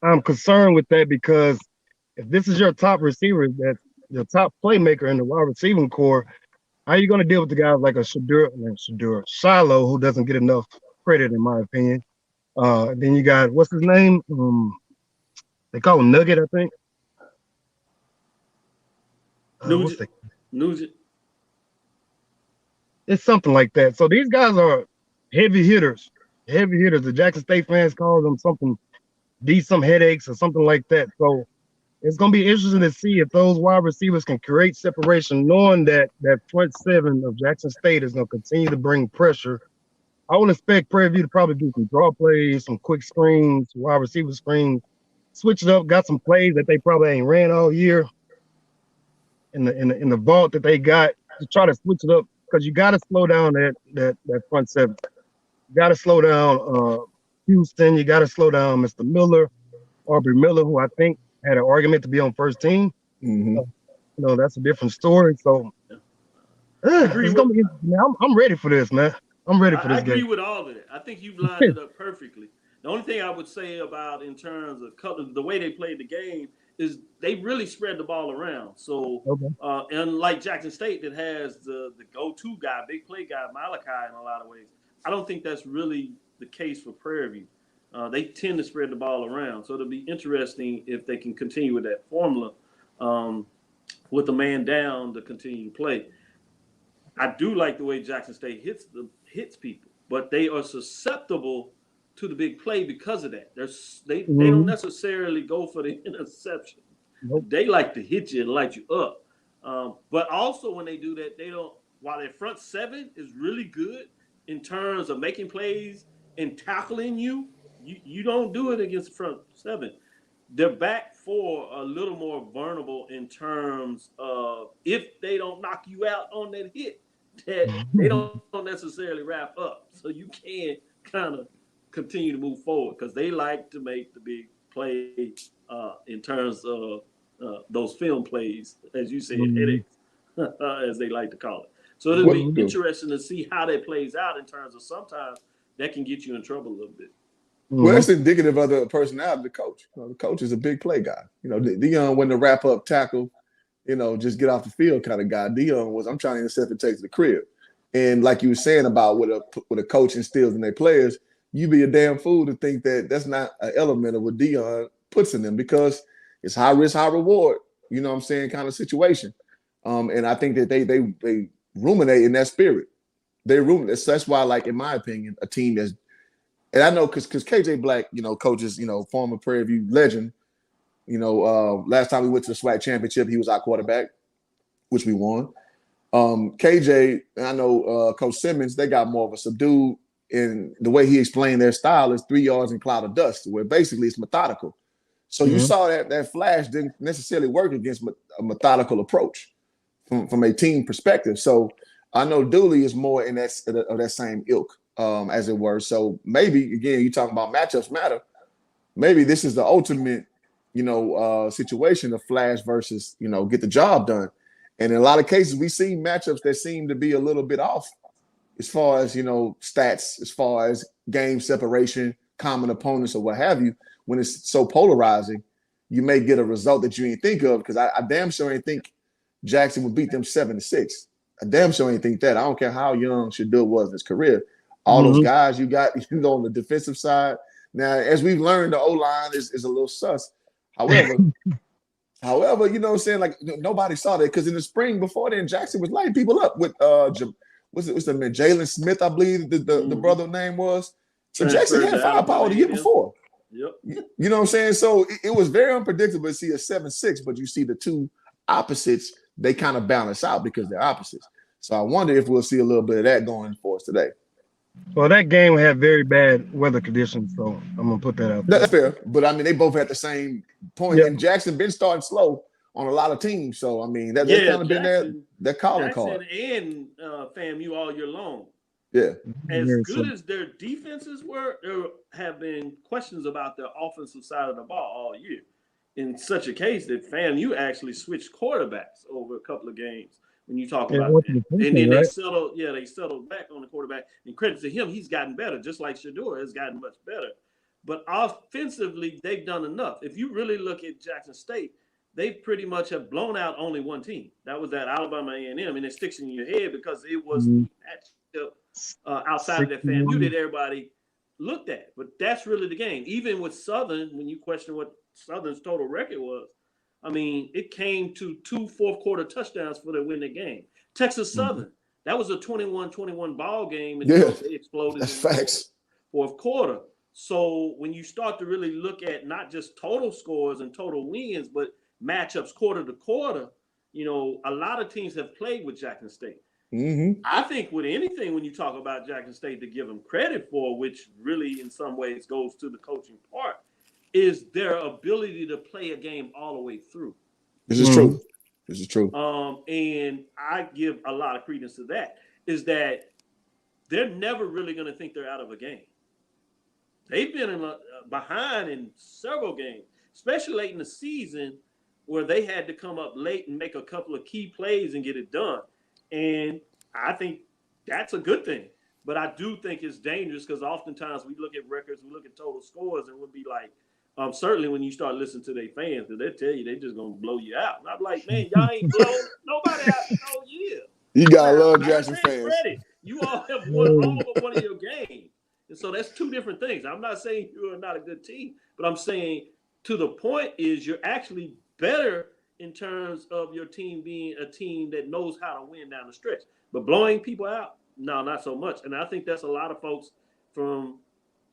I'm concerned with that because if this is your top receiver, that's your top playmaker in the wide receiving core, how are you going to deal with the guys like a Shiloh, who doesn't get enough credit, in my opinion? Then you got, what's his name? They call him Nugget, I think. Nugent. It's something like that. So these guys are heavy hitters. The Jackson State fans call them some headaches or something like that. So it's going to be interesting to see if those wide receivers can create separation, knowing that front seven of Jackson State is going to continue to bring pressure. I would expect Prairie View to probably do some draw plays, some quick screens, wide receiver screens, switch it up, got some plays that they probably ain't ran all year in the vault that they got to try to switch it up, because you got to slow down that front seven. You got to slow down Houston. You got to slow down Mr. Miller, Aubrey Miller, who I think had an argument to be on first team. That's a different story. So it's gonna be. I'm ready for this, man. I'm ready for this game. I agree with all of it. I think you've lined it up perfectly. The only thing I would say about in terms of the way they played the game is they really spread the ball around. So, unlike Jackson State that has the go-to guy, big play guy, Malachi, in a lot of ways, I don't think that's really the case for Prairie View. They tend to spread the ball around. So it'll be interesting if they can continue with that formula with the man down to continue to play. I do like the way Jackson State hits people, but they are susceptible to the big play because of that. They don't necessarily go for the interception. Nope. They like to hit you and light you up. But also when they do that, while their front seven is really good in terms of making plays and tackling you don't do it against the front seven. Their back four are a little more vulnerable in terms of if they don't knock you out on that hit, that they don't necessarily wrap up. So you can kind of continue to move forward because they like to make the big play in terms of those film plays, as you said, headaches, as they like to call it. So it'll be interesting to see how that plays out in terms of sometimes that can get you in trouble a little bit. Well, it's indicative of the personality of the coach. The coach is a big play guy. Dion wasn't a wrap up tackle, just get off the field kind of guy. Dion was, I'm trying to intercept and take to the crib. And like you were saying about what a coach instills in their players, you be a damn fool to think that that's not an element of what Dion puts in them, because it's high risk, high reward, you know what I'm saying, kind of situation. And I think that they ruminate in that spirit. They ruminate. That's why, like, in my opinion, a team that's, and I know because KJ Black, coaches, former Prairie View legend, last time we went to the SWAC championship, he was our quarterback, which we won. KJ, and I know Coach Simmons, they got more of a subdued, and the way he explained their style is 3 yards in cloud of dust, where basically it's methodical. So you saw that flash didn't necessarily work against a methodical approach from a team perspective. So I know Dooley is more in that same ilk, as it were. So maybe, again, you talking about matchups matter. Maybe this is the ultimate, situation of flash versus, get the job done. And in a lot of cases, we see matchups that seem to be a little bit off as far as, stats, as far as game separation, common opponents, or what have you. When it's so polarizing, you may get a result that you didn't think of, because I damn sure ain't think Jackson would beat them 7-6. I damn sure ain't think that. I don't care how young Shadul was in his career. All those guys you got, on the defensive side. Now, as we've learned, the O-line is a little sus. However, you know what I'm saying? Like, nobody saw that, because in the spring before then, Jackson was lighting people up with what's the man, Jalen Smith, I believe the brother name was. So Jackson had firepower the year before. Yep. You know what I'm saying? So it was very unpredictable to see a 7-6, but you see the two opposites, they kind of balance out because they're opposites. So I wonder if we'll see a little bit of that going for us today. Well, that game had very bad weather conditions, so I'm gonna put that out there. That's fair, but I mean, they both at the same point, and Jackson been starting slow on a lot of teams. So I mean, that's kind of been their calling card. And FAMU all year long. Yeah, as good as their defenses were, there have been questions about their offensive side of the ball all year. In such a case that FAMU actually switched quarterbacks over a couple of games. When you talk about that. And then they settled back on the quarterback. And credit to him, he's gotten better, just like Shador has gotten much better. But offensively, they've done enough. If you really look at Jackson State, they pretty much have blown out only one team. That was that Alabama A&M, and it sticks in your head because it was outside of that FAMU that everybody looked at. But that's really the game. Even with Southern, when you question what Southern's total record was, I mean, it came to 2 fourth-quarter touchdowns for them to win the game. Texas Southern, that was a 21-21 ball game until they exploded. That's facts. Fourth quarter. So when you start to really look at not just total scores and total wins, but matchups quarter to quarter, a lot of teams have played with Jackson State. I think with anything, when you talk about Jackson State, to give them credit for, which really in some ways goes to the coaching part, is their ability to play a game all the way through. This is true. This is true. And I give a lot of credence to that, is that they're never really going to think they're out of a game. They've been behind in several games, especially late in the season, where they had to come up late and make a couple of key plays and get it done. And I think that's a good thing. But I do think it's dangerous because oftentimes we look at records, we look at total scores, and we'll be like, certainly when you start listening to their fans, because they tell you they're just going to blow you out. And I'm like, man, y'all ain't blown nobody out the whole year. You got to love Jackson fans. Credit. You all have won all but one of your games. And so that's two different things. I'm not saying you are not a good team, but I'm saying to the point is you're actually better in terms of your team being a team that knows how to win down the stretch. But blowing people out, no, not so much. And I think that's a lot of folks from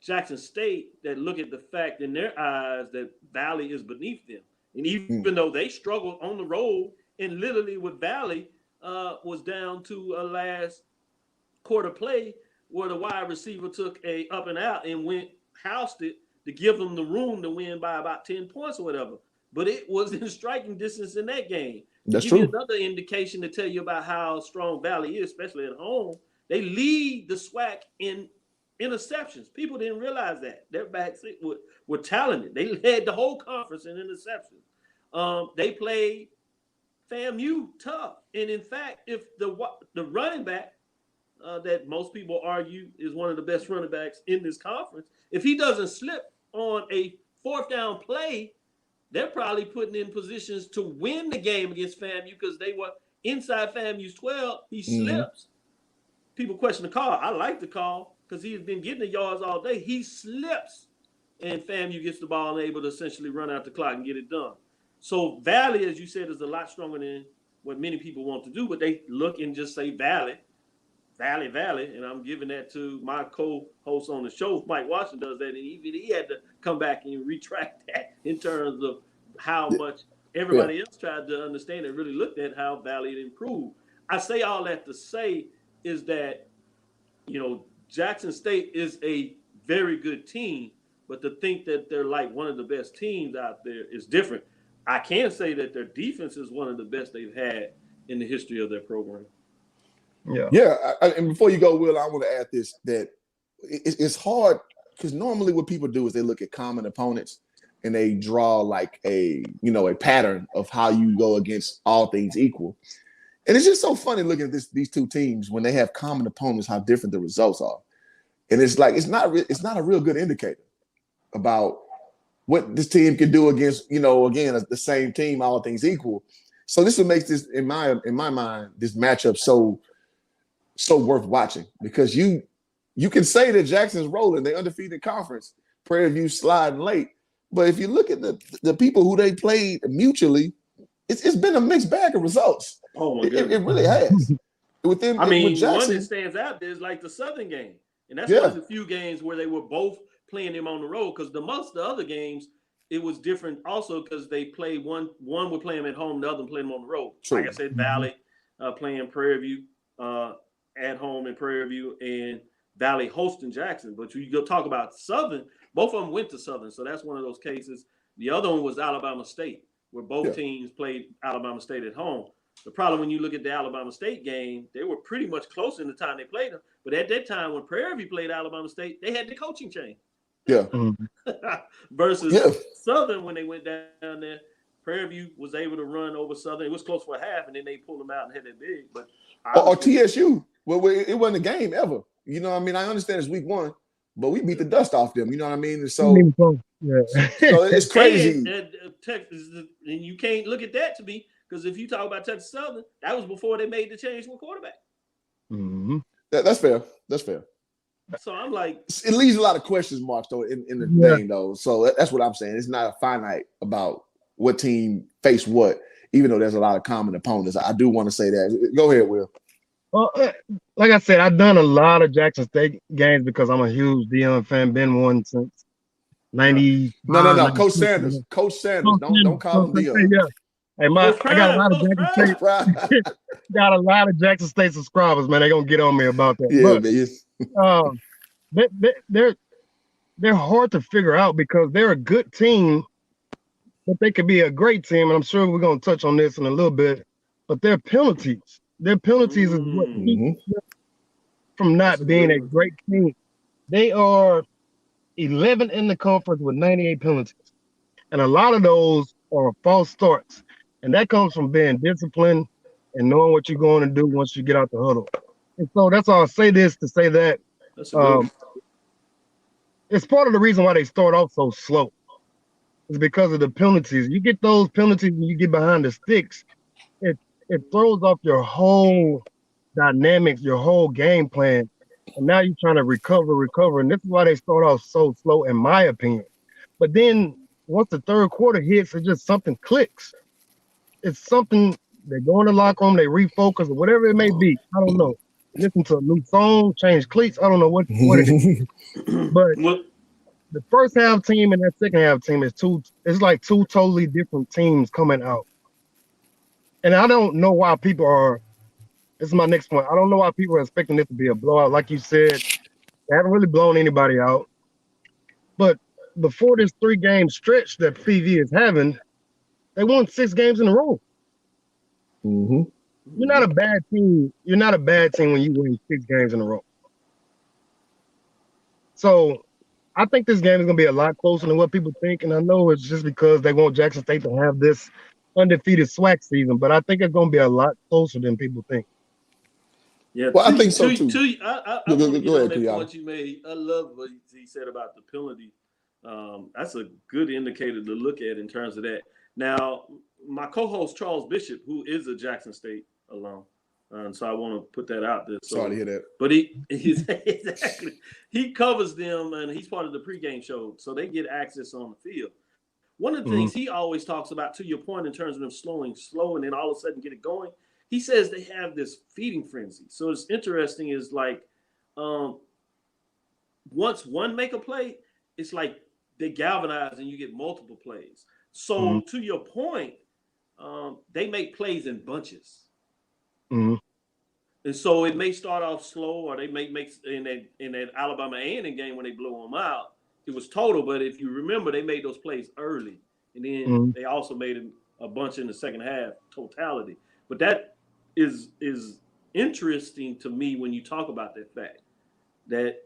Jackson State that look at the fact in their eyes that Valley is beneath them. And even though they struggled on the road, and literally with Valley was down to a last quarter play where the wide receiver took a up and out and housed it to give them the room to win by about 10 points or whatever. But it was in striking distance in that game. That's true. Another indication to tell you about how strong Valley is, especially at home. They lead the SWAC in interceptions. People didn't realize that. Their backs were talented. They led the whole conference in interceptions. They played FAMU tough. And in fact, if the running back that most people argue is one of the best running backs in this conference. If he doesn't slip on a fourth down play, they're probably putting in positions to win the game against FAMU because they were inside FAMU's 12. He slips. People question the call. I like the call because he's been getting the yards all day. He slips, and FAMU gets the ball and able to essentially run out the clock and get it done. So Valley, as you said, is a lot stronger than what many people want to do, but they look and just say Valley, and I'm giving that to my co-host on the show, Mike Washington does that, and even he had to come back and retract that in terms of how much everybody else tried to understand and really looked at how Valley had improved. I say all that to say is that, Jackson State is a very good team, but to think that they're like one of the best teams out there is different. I can say that their defense is one of the best they've had in the history of their program. And before you go, Will, I want to add this, that it's hard because normally what people do is they look at common opponents and they draw like a pattern of how you go against all things equal. And it's just so funny looking at these two teams when they have common opponents, how different the results are. And it's like it's not a real good indicator about what this team can do against, again, the same team, all things equal. So this is what makes this, in my mind, this matchup so worth watching, because you can say that Jackson's rolling, they undefeated conference, Prairie View sliding late. But if you look at the people who they played mutually, it's been a mixed bag of results. Oh my goodness. It really has. With Jackson, one that stands out there is like the Southern game. And that's one of the few games where they were both playing him on the road, because amongst the other games, it was different also because they played one would play him at home, the other played him on the road. True. Like I said, Valley playing Prairie View at home in Prairie View, and Valley hosting Jackson. But you go talk about Southern, both of them went to Southern, so that's one of those cases. The other one was Alabama State, where both teams played Alabama State at home. The problem when you look at the Alabama State game, they were pretty much close in the time they played them. But at that time, when Prairie View played Alabama State, they had the coaching change. Yeah. Versus Southern, when they went down there, Prairie View was able to run over Southern. It was close for a half, and then they pulled them out and had that big. But or TSU, well, it wasn't a game ever. You know what I mean? I understand it's week one, but we beat the dust off them. You know what I mean? And so, so it's crazy. Texas, and you can't look at that to me, because if you talk about Texas Southern, that was before they made the change with quarterback. Mm-hmm. That's fair. That's fair. So I'm like, it leaves a lot of question marks though in the thing though. So that's what I'm saying. It's not a finite about what team faced what, even though there's a lot of common opponents. I do want to say that. Go ahead, Will. Well, like I said, I've done a lot of Jackson State games because I'm a huge Deion fan. Been one since 90. No. Coach Sanders. Don't call him Deion. Yeah. Hey, I got a lot of Jackson State. Got a lot of Jackson State subscribers, man. They're gonna get on me about that. Yeah, but, they're hard to figure out because they're a good team, but they could be a great team. And I'm sure we're gonna touch on this in a little bit. But their penalties is what keeps them from not being a great team. They are 11 in the conference with 98 penalties, and a lot of those are false starts. And that comes from being disciplined and knowing what you're going to do once you get out the huddle. And so that's all I say this to say that it's part of the reason why they start off so slow. It's because of the penalties. You get those penalties and you get behind the sticks, it throws off your whole dynamics, your whole game plan. And now you're trying to recover. And this is why they start off so slow, in my opinion. But then once the third quarter hits, it's just something clicks. It's something, they go in the locker room, they refocus, or whatever it may be. I don't know. Listen to a new song, change cleats. I don't know what it is. But the first half team and that second half team it's like two totally different teams coming out. And I don't know why people are, this is my next point. I don't know why people are expecting this to be a blowout. Like you said, they haven't really blown anybody out. But before this 3-game stretch that PV is having, they won 6 games in a row. Mm-hmm. You're not a bad team. You're not a bad team when you win 6 games in a row. So I think this game is going to be a lot closer than what people think. And I know it's just because they want Jackson State to have this undefeated SWAC season, but I think it's going to be a lot closer than people think. Yeah, Well, I think so too. I Go want to get on ahead, that Kiyama. point you made. I love what he said about the penalty. That's a good indicator to look at in terms of that. Now, my co-host Charles Bishop, who is a Jackson State alum, and so I want to put that out there. So, sorry to hear that. But he's exactly he covers them, and he's part of the pregame show, so they get access on the field. One of the things he always talks about, to your point, in terms of them slow, and then all of a sudden get it going. He says they have this feeding frenzy. So it's interesting. Is like once one make a play, it's like they galvanize and you get multiple plays. So to your point, they make plays in bunches. And so it may start off slow, or they may make in that Alabama A&M game when they blew them out, it was total. But if you remember, they made those plays early, and then they also made a bunch in the second half totality. But that is interesting to me when you talk about that fact that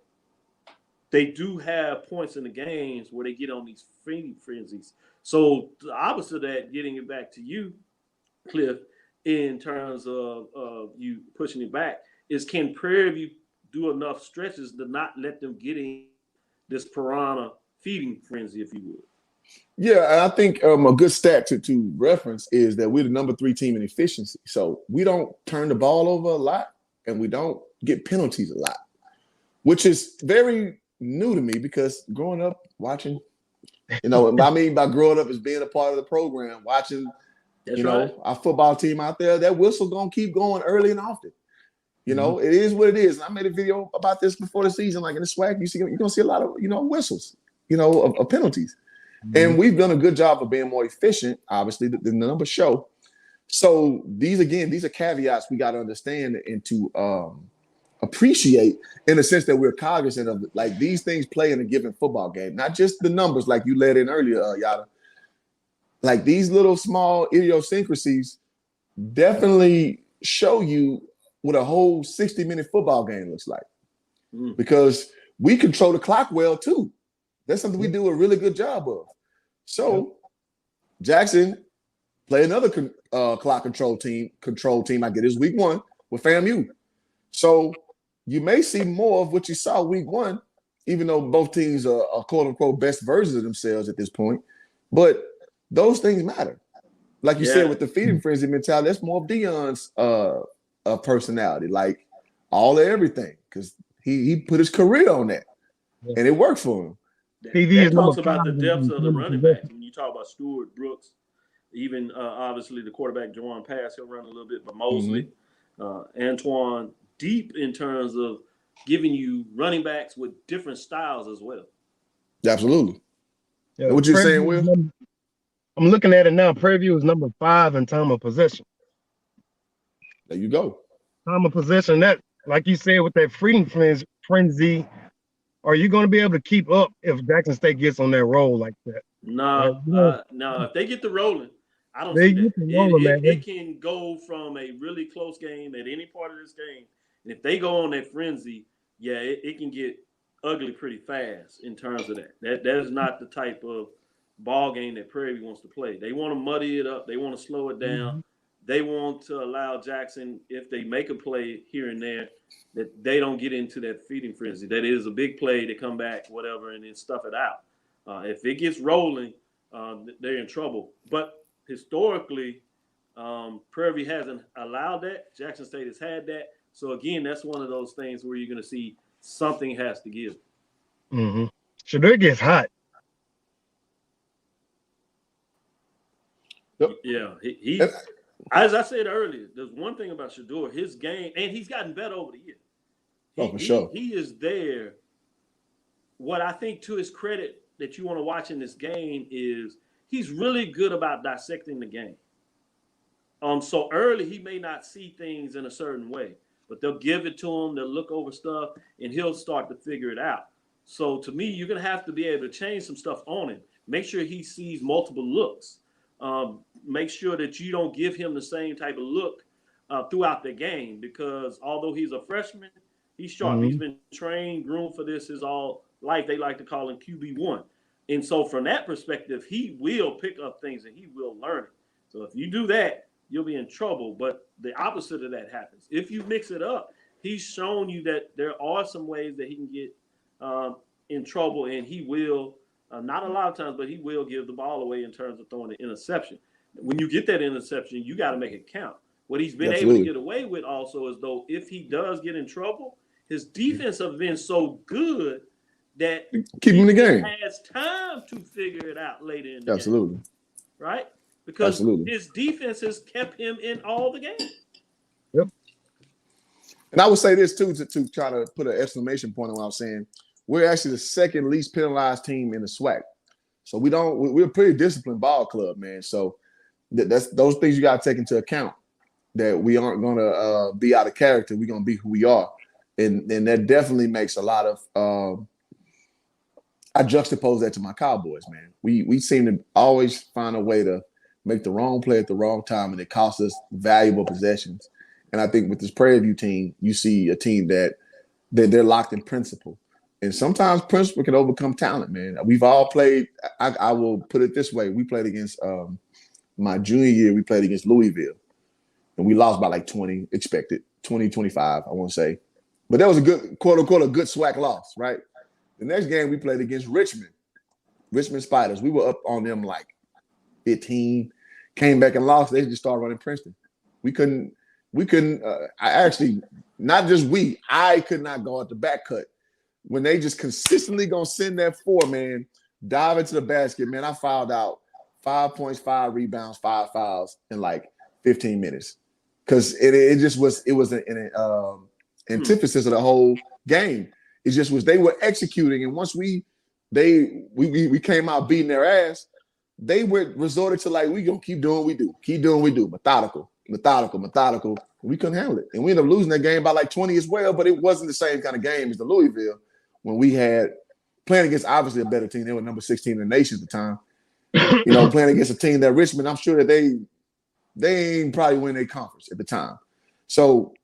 they do have points in the games where they get on these feeding frenzies. So the opposite of that, getting it back to you, Cliff, in terms of you pushing it back, is can Prairie View do enough stretches to not let them get in this piranha feeding frenzy, if you would? Yeah, and I think a good stat to reference is that we're the number 3 team in efficiency. So we don't turn the ball over a lot, and we don't get penalties a lot, which is very new to me because growing up watching, I mean by growing up as being a part of the program, watching, our football team out there, that whistle gonna keep going early and often. It is what it is. And I made a video about this before the season, like in the swag, you're gonna see a lot of whistles, of penalties. And we've done a good job of being more efficient. Obviously, the numbers show. So these are caveats we got to understand and to appreciate, in the sense that we're cognizant of, like, these things play in a given football game, not just the numbers like you led in earlier, Yada. Like, these little small idiosyncrasies definitely show you what a whole 60-minute football game looks like, because we control the clock well too. That's something we do a really good job of. So Jackson play another clock control team. I get is week 1 with FAMU. So you may see more of what you saw week 1, even though both teams are quote unquote best versions of themselves at this point. But those things matter. Like you said, with the feeding frenzy mentality, that's more of Deion's personality, like all of everything, because he put his career on that, and it worked for him. That talks about the depth of the running backs. When you talk about Stewart, Brooks, even obviously the quarterback, Jawan Pass, he'll run a little bit, but Mosley, Antoine, deep in terms of giving you running backs with different styles as well. Absolutely. Yeah, what you saying, Will? I'm looking at it now. Prairie View is number 5 in time of possession. There you go. Time of possession. That, like you said, with that freedom frenzy, are you going to be able to keep up if Jackson State gets on that roll like that? No. If they get the rolling, I don't see that. It can go from a really close game at any part of this game, and if they go on that frenzy, it can get ugly pretty fast in terms of that. That is not the type of ball game that Prairie View wants to play. They want to muddy it up. They want to slow it down. They want to allow Jackson, if they make a play here and there, that they don't get into that feeding frenzy. That is a big play, they come back, whatever, and then stuff it out. If it gets rolling, they're in trouble. But historically, Prairie View hasn't allowed that. Jackson State has had that. So, again, that's one of those things where you're going to see something has to give. Shedeur gets hot. Yeah, he as I said earlier, there's one thing about Shedeur, his game, and he's gotten better over the year. For sure. He is there. What I think, to his credit, that you want to watch in this game is he's really good about dissecting the game. So early, he may not see things in a certain way, but they'll give it to him, they'll look over stuff, and he'll start to figure it out. So to me, you're going to have to be able to change some stuff on him. Make sure he sees multiple looks. Make sure that you don't give him the same type of look throughout the game, because although he's a freshman, he's sharp. He's been trained, groomed for this his all life. They like to call him QB1. And so from that perspective, he will pick up things and he will learn it. So if you do that, you'll be in trouble. But the opposite of that happens. If you mix it up he's shown you that there are some ways that he can get in trouble, and he will, not a lot of times, but he will give the ball away in terms of throwing an interception. When you get that interception, you got to make it count. What he's been able to get away with also is, though, if he does get in trouble, his defense has been so good that keep him in the game. Has time to figure it out later in the Absolutely. game. Right? Because his defense has kept him in all the games. Yep. And I would say this too, to try to put an exclamation point on what I was saying. We're actually the second least penalized team in the SWAC. So we're a pretty disciplined ball club, man. So that's those things you got to take into account, that we aren't going to be out of character. We're going to be who we are. And that definitely makes a lot of I juxtapose that to my Cowboys, man. We seem to always find a way to make the wrong play at the wrong time, and it costs us valuable possessions. And I think with this Prairie View team, you see a team that they're locked in principle. And sometimes principle can overcome talent, man. We've all played. I will put it this way. We played against my junior year, we played against Louisville. And we lost by like 20, expected, 20, 25, I want to say. But that was a good, quote unquote, a good SWAC loss, right? The next game we played against Richmond Spiders. We were up on them like 15, came back and lost. They just started running Princeton. We couldn't, I could not go at the back cut. When they just consistently going to send that 4-man, dive into the basket, man, I fouled out 5 points, 5 rebounds, 5 fouls in like 15 minutes. Because it was an antithesis of the whole game. It just was they were executing, and once we came out beating their ass, they were resorted to like, we gonna keep doing what we do, methodical. We couldn't handle it, and we ended up losing that game by like 20 as well. But it wasn't the same kind of game as the Louisville when we had playing against obviously a better team. They were number 16 in the nation at the time. Playing against a team that Richmond, I'm sure that they ain't probably win their conference at the time. So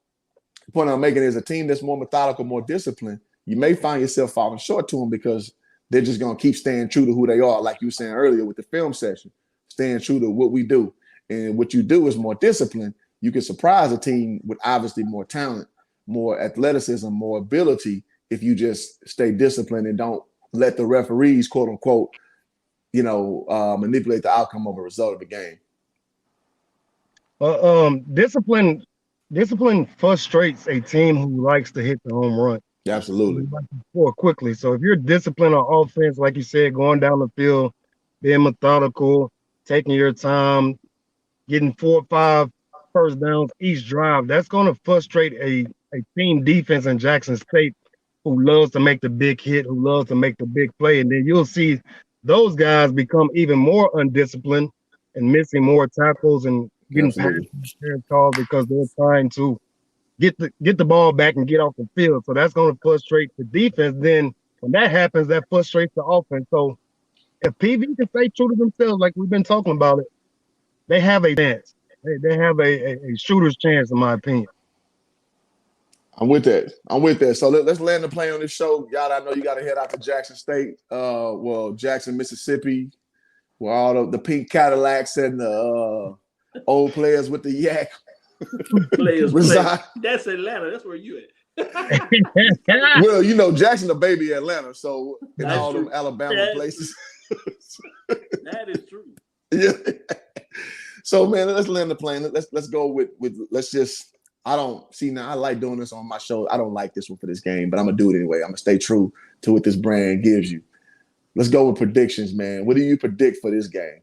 the point I'm making is a team that's more methodical, more disciplined, you may find yourself falling short to them because they're just going to keep staying true to who they are, like you were saying earlier with the film session, staying true to what we do. And what you do is more discipline. You can surprise a team with obviously more talent, more athleticism, more ability if you just stay disciplined and don't let the referees, quote unquote, manipulate the outcome of a result of the game. Discipline frustrates a team who likes to hit the home run. Absolutely. Like to score quickly. So if you're disciplined on offense, like you said, going down the field, being methodical, taking your time, getting 4 or 5 first downs each drive, that's going to frustrate a team defense in Jackson State who loves to make the big hit, who loves to make the big play. And then you'll see those guys become even more undisciplined and missing more tackles and getting past calls because they're trying to get the ball back and get off the field. So that's going to frustrate the defense. Then when that happens, that frustrates the offense. So if PV can stay true to themselves, like we've been talking about it, they have a chance. They have a shooter's chance, in my opinion. I'm with that. So let's land the plane on this show. Y'all, I know you got to head out to Jackson State, Jackson, Mississippi, where all the pink Cadillacs and the old players with the yak reside. That's Atlanta. That's where you at. Well, Jackson a baby Atlanta, so in That's all true. them Alabama places. That is true. Yeah. So man, let's land the plane. Let's go with let's just. I don't see now. I like doing this on my show. I don't like this one for this game, but I'm gonna do it anyway. I'm gonna stay true to what this brand gives you. Let's go with predictions, man. What do you predict for this game?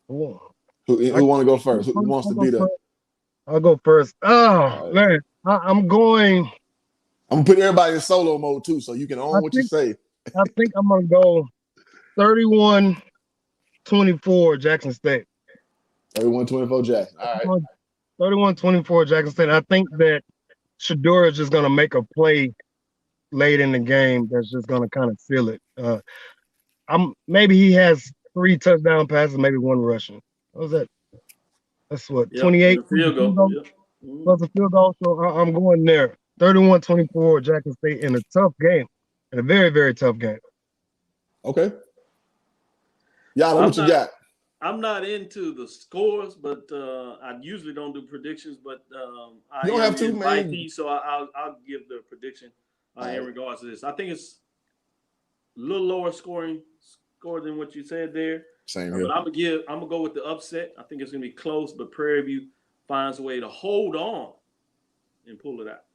Who want to go first? Who wants to be the? I'll go first. Oh, man. I'm going. I'm going to put everybody in solo mode, too, so you can own what you say. I think I'm going to go 31-24 Jackson State. 31-24 Jackson. All right. 31-24 Jackson State. I think that Shador is just going to make a play late in the game that's just going to kind of seal it. Maybe he has 3 touchdown passes, maybe 1 rushing. What was that? That's what, 28? Field goal. Plus a field goal. So I'm going there. 31-24 Jackson State in a tough game. In a very, very tough game. Okay. Y'all, what you got? I'm not into the scores, but I usually don't do predictions. But I You don't am have to, man. invitee, so I'll give the prediction in regards to this. I think it's a little lower score than what you said there. Same here. But I'm gonna go with the upset. I think it's gonna be close, but Prairie View finds a way to hold on and pull it out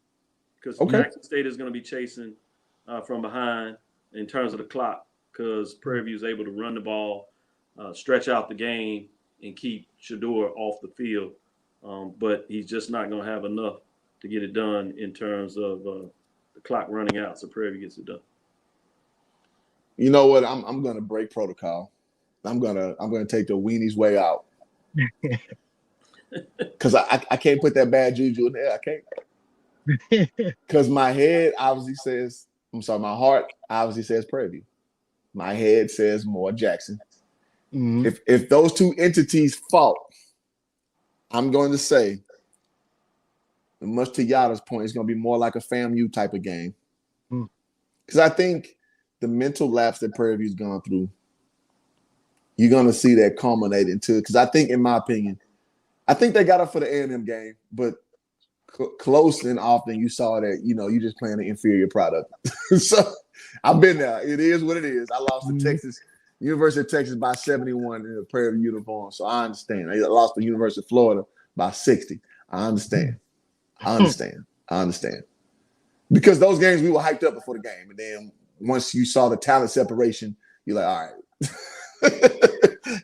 because Jackson State is gonna be chasing from behind in terms of the clock because Prairie View is able to run the ball. Stretch out the game and keep Shador off the field. But he's just not going to have enough to get it done in terms of the clock running out. So Prairie gets it done. You know what? I'm going to break protocol. I'm gonna take the weenies way out because I can't put that bad juju in there. I can't because my head obviously says my heart obviously says Prairie View. My head says more Jackson. Mm-hmm. If those two entities fought, I'm going to say, much to Yada's point, it's going to be more like a FAMU type of game. Because I think the mental lapse that Prairie View's gone through, you're going to see that culminate into it. Because I think, in my opinion, I think they got up for the A&M game, but close and often you saw that, you're just playing an inferior product. So I've been there. It is what it is. I lost to Texas. University of Texas by 71 in a Prairie View uniform. So I understand. I lost to the University of Florida by 60. I understand. Because those games we were hyped up before the game. And then once you saw the talent separation, you're like, all right.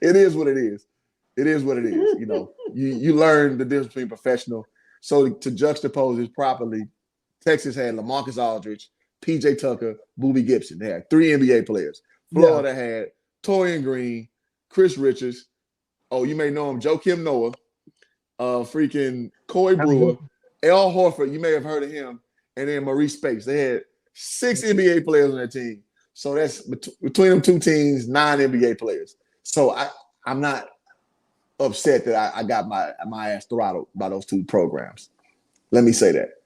It is what it is. It is what it is. You learn the difference between professional. So to juxtapose this properly, Texas had LaMarcus Aldridge, PJ Tucker, Boobie Gibson. They had 3 NBA players. Florida had Torian Green, Chris Richards. Oh, you may know him, Joakim Noah, freaking Corey Brewer, Al Horford. You may have heard of him, and then Maurice Space. They had 6 NBA players on their team. So that's between them two teams, 9 NBA players. So I'm not upset that I got my ass throttled by those 2 programs. Let me say that.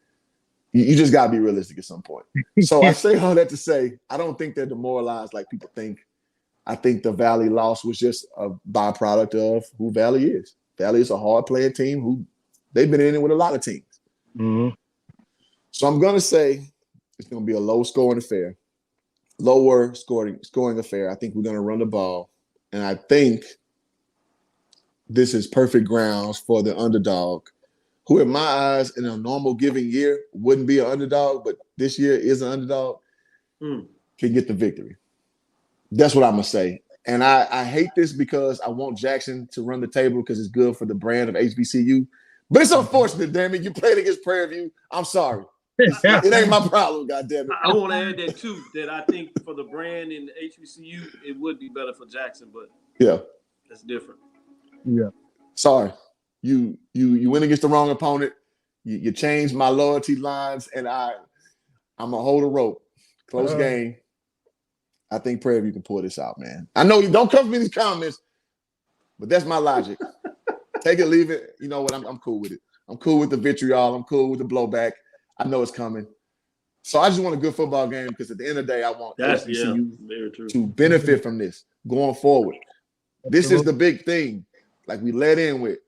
You just got to be realistic at some point. So I say all that to say, I don't think they're demoralized like people think. I think the Valley loss was just a byproduct of who Valley is. Valley is a hard-playing team who they've been in it with a lot of teams. Mm-hmm. So I'm going to say it's going to be a low-scoring affair, lower scoring affair. I think we're going to run the ball, and I think this is perfect grounds for the underdog, who in my eyes in a normal giving year wouldn't be an underdog, but this year is an underdog, can get the victory. That's what I'm going to say. And I hate this because I want Jackson to run the table because it's good for the brand of HBCU. But it's unfortunate, damn it. You played against Prairie View. I'm sorry. It ain't my problem, goddammit. I want to add that, too, that I think for the brand in the HBCU, it would be better for Jackson, but that's different. Yeah. Sorry. You went against the wrong opponent. You changed my loyalty lines, and I'm going to hold a rope. Close game. I think Prairie View can pull this out, man. I know you don't come for me in these comments, but that's my logic. Take it, leave it. You know what? I'm cool with it. I'm cool with the vitriol. I'm cool with the blowback. I know it's coming. So I just want a good football game because at the end of the day, I want HBCU to benefit from this going forward. This is the big thing. Like we led in with,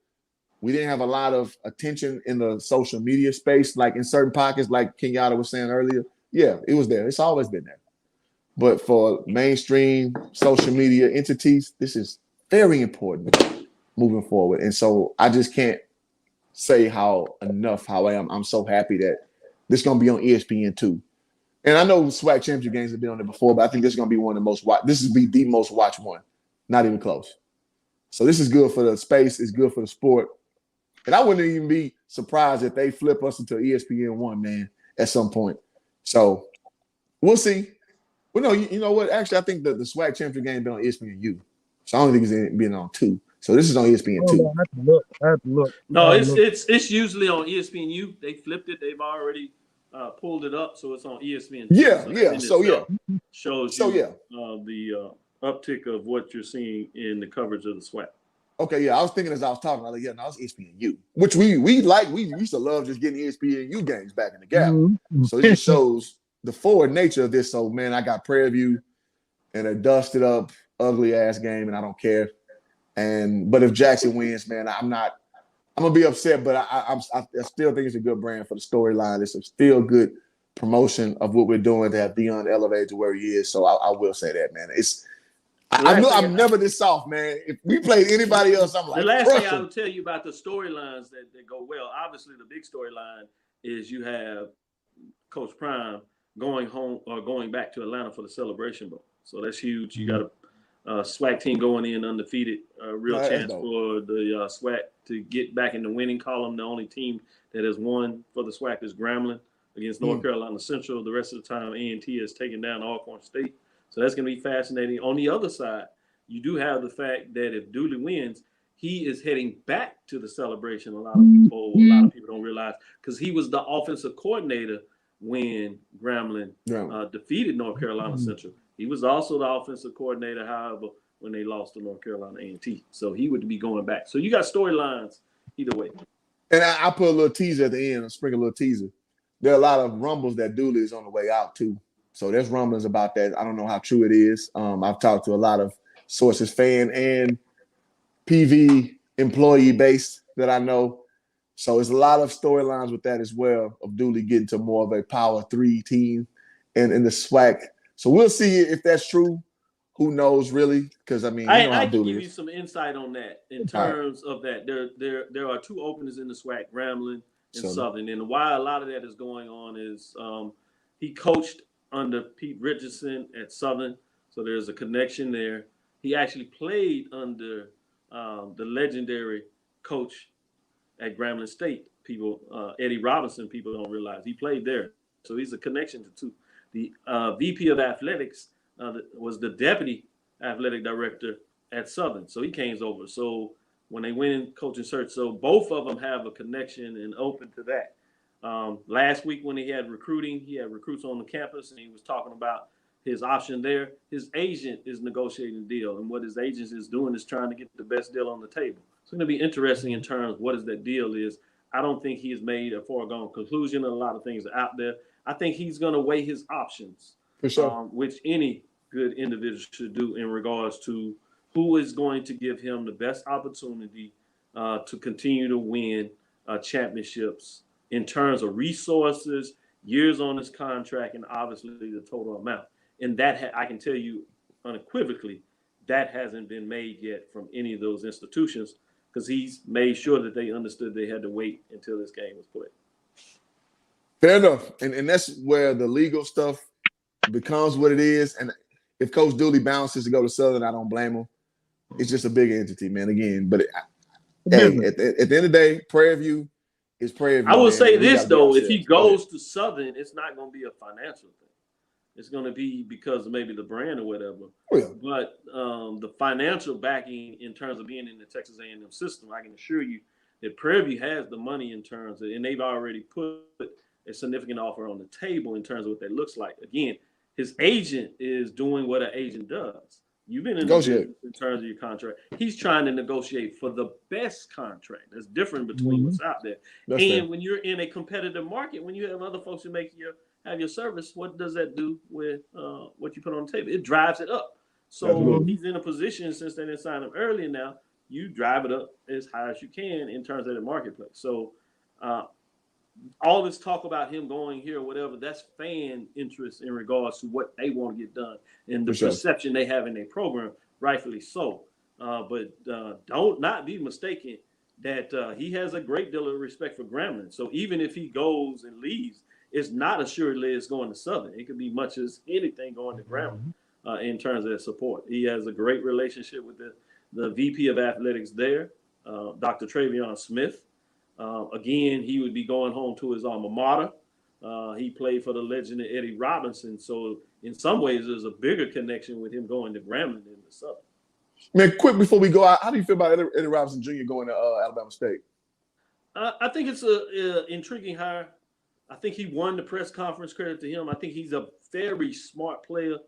we didn't have a lot of attention in the social media space, like in certain pockets, like Kenyatta was saying earlier. Yeah, it was there. It's always been there. But for mainstream social media entities, this is very important moving forward. And so I just can't say how I'm so happy that this is going to be on ESPN too. And I know SWAC championship games have been on there before, but I think this is going to be one of the most watched. This is the most watched one. Not even close. So this is good for the space. It's good for the sport. And I wouldn't even be surprised if they flip us into ESPN1, man, at some point. So we'll see. Well, no, you know what? Actually, I think the SWAC championship game been on ESPNU. So I don't think it's been on 2. So this is on ESPN2. I have to look. No, it's usually on ESPNU. They flipped it. They've already pulled it up, so it's on ESPN. Yeah. So shows you the uptick of what you're seeing in the coverage of the SWAC. Okay, yeah. I was thinking as I was talking, I was like, no, it's ESPNU, which we like. We used to love just getting ESPNU games back in the gap. Mm-hmm. So it just shows the forward nature of this. So, man, I got Prairie View and a dusted up, ugly ass game, and I don't care. But if Jackson wins, man, I'm gonna be upset, but I still think it's a good brand for the storyline. It's a still good promotion of what we're doing to have Deion elevated to where he is. So I will say that, man. I know I'm never this soft, man. If we played anybody else, I'm like, the last thing I will tell you about the storylines that go well. Obviously, the big storyline is you have Coach Prime going home or going back to Atlanta for the Celebration Bowl. So that's huge. You got a SWAC team going in undefeated. Real chance for the SWAC to get back in the winning column. The only team that has won for the SWAC is Grambling against North Carolina Central. The rest of the time, A&T has taken down Alcorn State. So that's going to be fascinating. On the other side, you do have the fact that if Dooley wins, he is heading back to the Celebration. A lot of people don't realize, because he was the offensive coordinator when Grambling defeated North Carolina Central. He was also the offensive coordinator, however, when they lost to North Carolina A&T. So he would be going back. So you got storylines either way. And I put a little teaser at the end, sprinkle a little teaser. There are a lot of rumbles that Dooley is on the way out too. So there's rumblings about that. I don't know how true it is. I've talked to a lot of sources, fan and PV employee base that I know. So there's a lot of storylines with that as well, of Dooley getting to more of a power 3 team and in the SWAC. So we'll see if that's true. Who knows, really? Because I mean, I can give you some insight on that in terms of that. There are 2 openers in the SWAC, Grambling and Southern. And why a lot of that is going on is he coached under Pete Richardson at Southern, so there's a connection there. He actually played under the legendary coach at Grambling State. Eddie Robinson, people don't realize he played there, so he's a connection to 2. The VP of athletics was the deputy athletic director at Southern, so he came over. So when they went in coaching search, so both of them have a connection and open to that. Last week when he had recruits on the campus, and he was talking about his option there. His agent is negotiating a deal, and what his agent is doing is trying to get the best deal on the table. It's going to be interesting in terms of what is that deal is. I don't think he's made a foregone conclusion. A lot of things are out there. I think he's going to weigh his options, for sure, which any good individual should do in regards to who is going to give him the best opportunity to continue to win championships in terms of resources, years on his contract, and obviously the total amount. And that I can tell you unequivocally, that hasn't been made yet from any of those institutions, because he's made sure that they understood they had to wait until this game was played. Fair enough. And that's where the legal stuff becomes what it is. And if Coach Dooley bounces to go to Southern, I don't blame him. It's just a big entity, man, again. But at the end of the day, Prairie View is Prairie View. I will say this, though. If he goes to Southern, it's not going to be a financial thing. It's going to be because of maybe the brand or whatever. Oh, yeah. But the financial backing in terms of being in the Texas A&M system, I can assure you that Prairie View has the money in terms of, and they've already put a significant offer on the table in terms of what that looks like. Again, his agent is doing what an agent does. You've been in in terms of your contract. He's trying to negotiate for the best contract. That's different between what's out there. That's and fair. When you're in a competitive market, when you have other folks who have your service, what does that do with what you put on the table? It drives it up. So he's in a position, since they didn't sign him earlier now, you drive it up as high as you can in terms of the marketplace. So all this talk about him going here or whatever, that's fan interest in regards to what they want to get done and the perception they have in their program, rightfully so. But don't not be mistaken that he has a great deal of respect for Grambling. So even if he goes and leaves, it's not assuredly it's going to Southern. It could be much as anything going to Grambling in terms of their support. He has a great relationship with the VP of athletics there, Dr. Travion Smith. Again, he would be going home to his alma mater. He played for the legendary Eddie Robinson. So in some ways, there's a bigger connection with him going to Grambling than the Southern. Man, quick before we go out, how do you feel about Eddie Robinson Jr. going to Alabama State? I think it's an intriguing hire. I think he won the press conference, credit to him. I think he's a very smart player.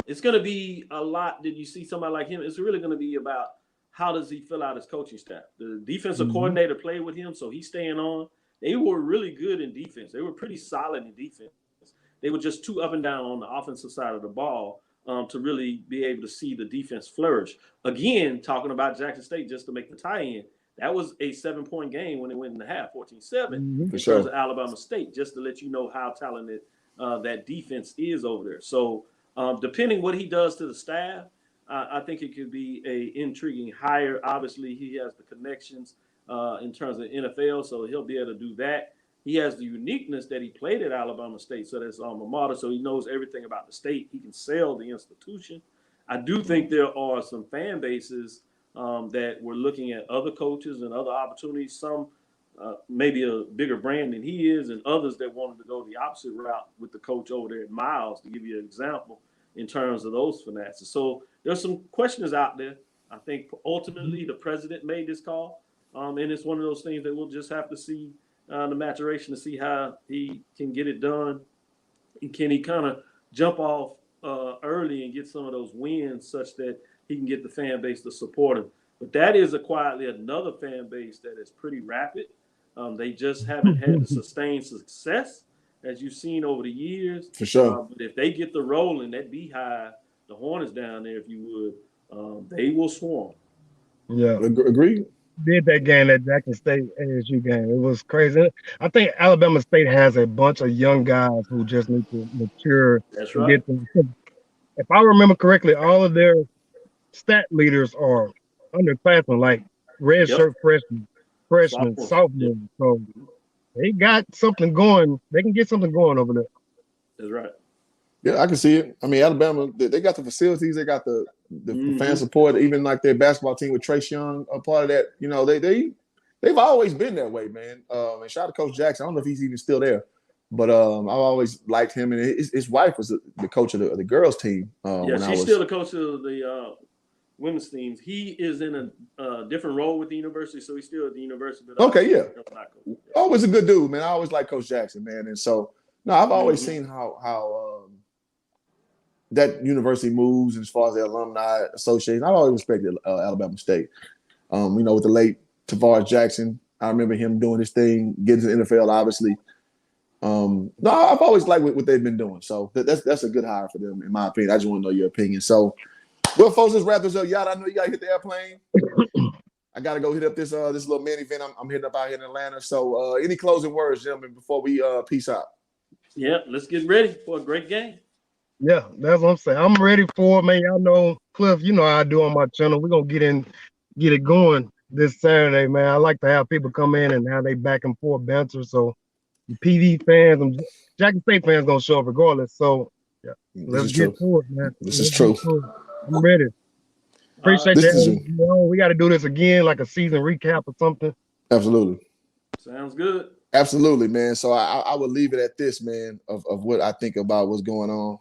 It's going to be a lot. Did you see somebody like him? It's really going to be about how does he fill out his coaching staff. The defensive coordinator played with him, so he's staying on. They were really good in defense. They were pretty solid in defense. They were just too up and down on the offensive side of the ball to really be able to see the defense flourish. Again, talking about Jackson State, just to make the tie-in, that was a 7-point game when it went in the half, 14-7, in terms of Alabama State, just to let you know how talented that defense is over there. So depending what he does to the staff, I think it could be a intriguing hire. Obviously, he has the connections in terms of NFL, so he'll be able to do that. He has the uniqueness that he played at Alabama State, so that's alma mater, so he knows everything about the state. He can sell the institution. I do think there are some fan bases that were looking at other coaches and other opportunities, some maybe a bigger brand than he is, and others that wanted to go the opposite route with the coach over there at Miles, to give you an example in terms of those finances. So there's some questions out there. I think ultimately the president made this call, and it's one of those things that we'll just have to see the maturation to see how he can get it done. And can he kind of jump off early and get some of those wins such that he can get the fan base to support him. But that is quietly another fan base that is pretty rapid. They just haven't had the sustained success as you've seen over the years. For sure. But if they get the rolling, that beehive, the Hornets down there, if you would, they will swarm. Yeah. Agreed. Did that game, that Jackson State ASU game. It was crazy. I think Alabama State has a bunch of young guys who just need to mature. That's right. If I remember correctly, all of their stat leaders are underclassmen, like redshirt freshmen, sophomores. So they got something going. They can get something going over there. That's right. Yeah, I can see it. I mean, Alabama, they got the facilities, they got the fan support, even like their basketball team with Trace Young, a part of that. You know, they've always been that way, man. And shout out to Coach Jackson. I don't know if he's even still there, but I've always liked him. And his wife was the coach of the girls team. She's still the coach of the women's teams. He is in a different role with the university, so he's still at the university. But okay, yeah. Always a good dude, man. I always like Coach Jackson, man. And so, no, I've always seen how that university moves as far as the alumni association. I've always respected Alabama State. You know, with the late Tavares Jackson, I remember him doing his thing, getting to the NFL, obviously. No, I've always liked what they've been doing. So that's a good hire for them, in my opinion. I just want to know your opinion. So, well, folks, let's wrap this up. Y'all, I know you got to hit the airplane. I got to go hit up this little mini event I'm hitting up out here in Atlanta. So any closing words, gentlemen, before we peace out? Yeah, let's get ready for a great game. Yeah, that's what I'm saying. I'm ready for it, man. Y'all know, Cliff, you know how I do on my channel. We're going to get it going this Saturday, man. I like to have people come in and have they back and forth banter. So the PD fans and Jackson State fans going to show up regardless. So, yeah, let's get to it, man. This is true. I'm ready. Appreciate that. We got to do this again, like a season recap or something. Absolutely. Sounds good. Absolutely, man. So I would leave it at this, man, of what I think about what's going on.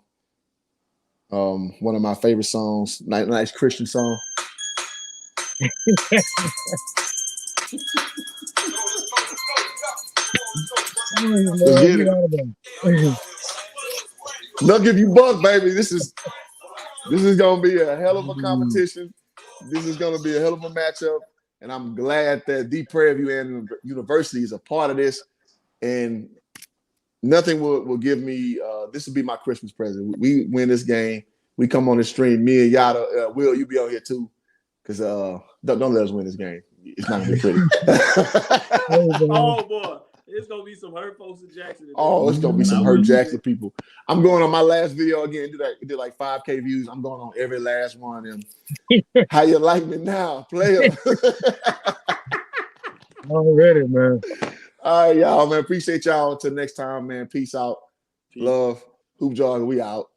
One of my favorite songs, nice Christian song. Let's get it. Look, if you buck, baby, this is gonna be a hell of a competition. This is gonna be a hell of a matchup, and I'm glad that the Prairie View University is a part of this. And nothing will give me. This will be my Christmas present. We win this game. We come on the stream. Me and Yada, Will, you be on here too, because don't let us win this game. It's not gonna be pretty. Oh boy, it's gonna be some hurt folks in Jackson. Oh, it's gonna be some hurt Jackson people. I'm going on my last video again. Did like 5K views. I'm going on every last one. And how you like me now, player? Already, man. All right, y'all, man. Appreciate y'all. Until next time, man. Peace out. Peace. Love. Hoop Jargon, we out.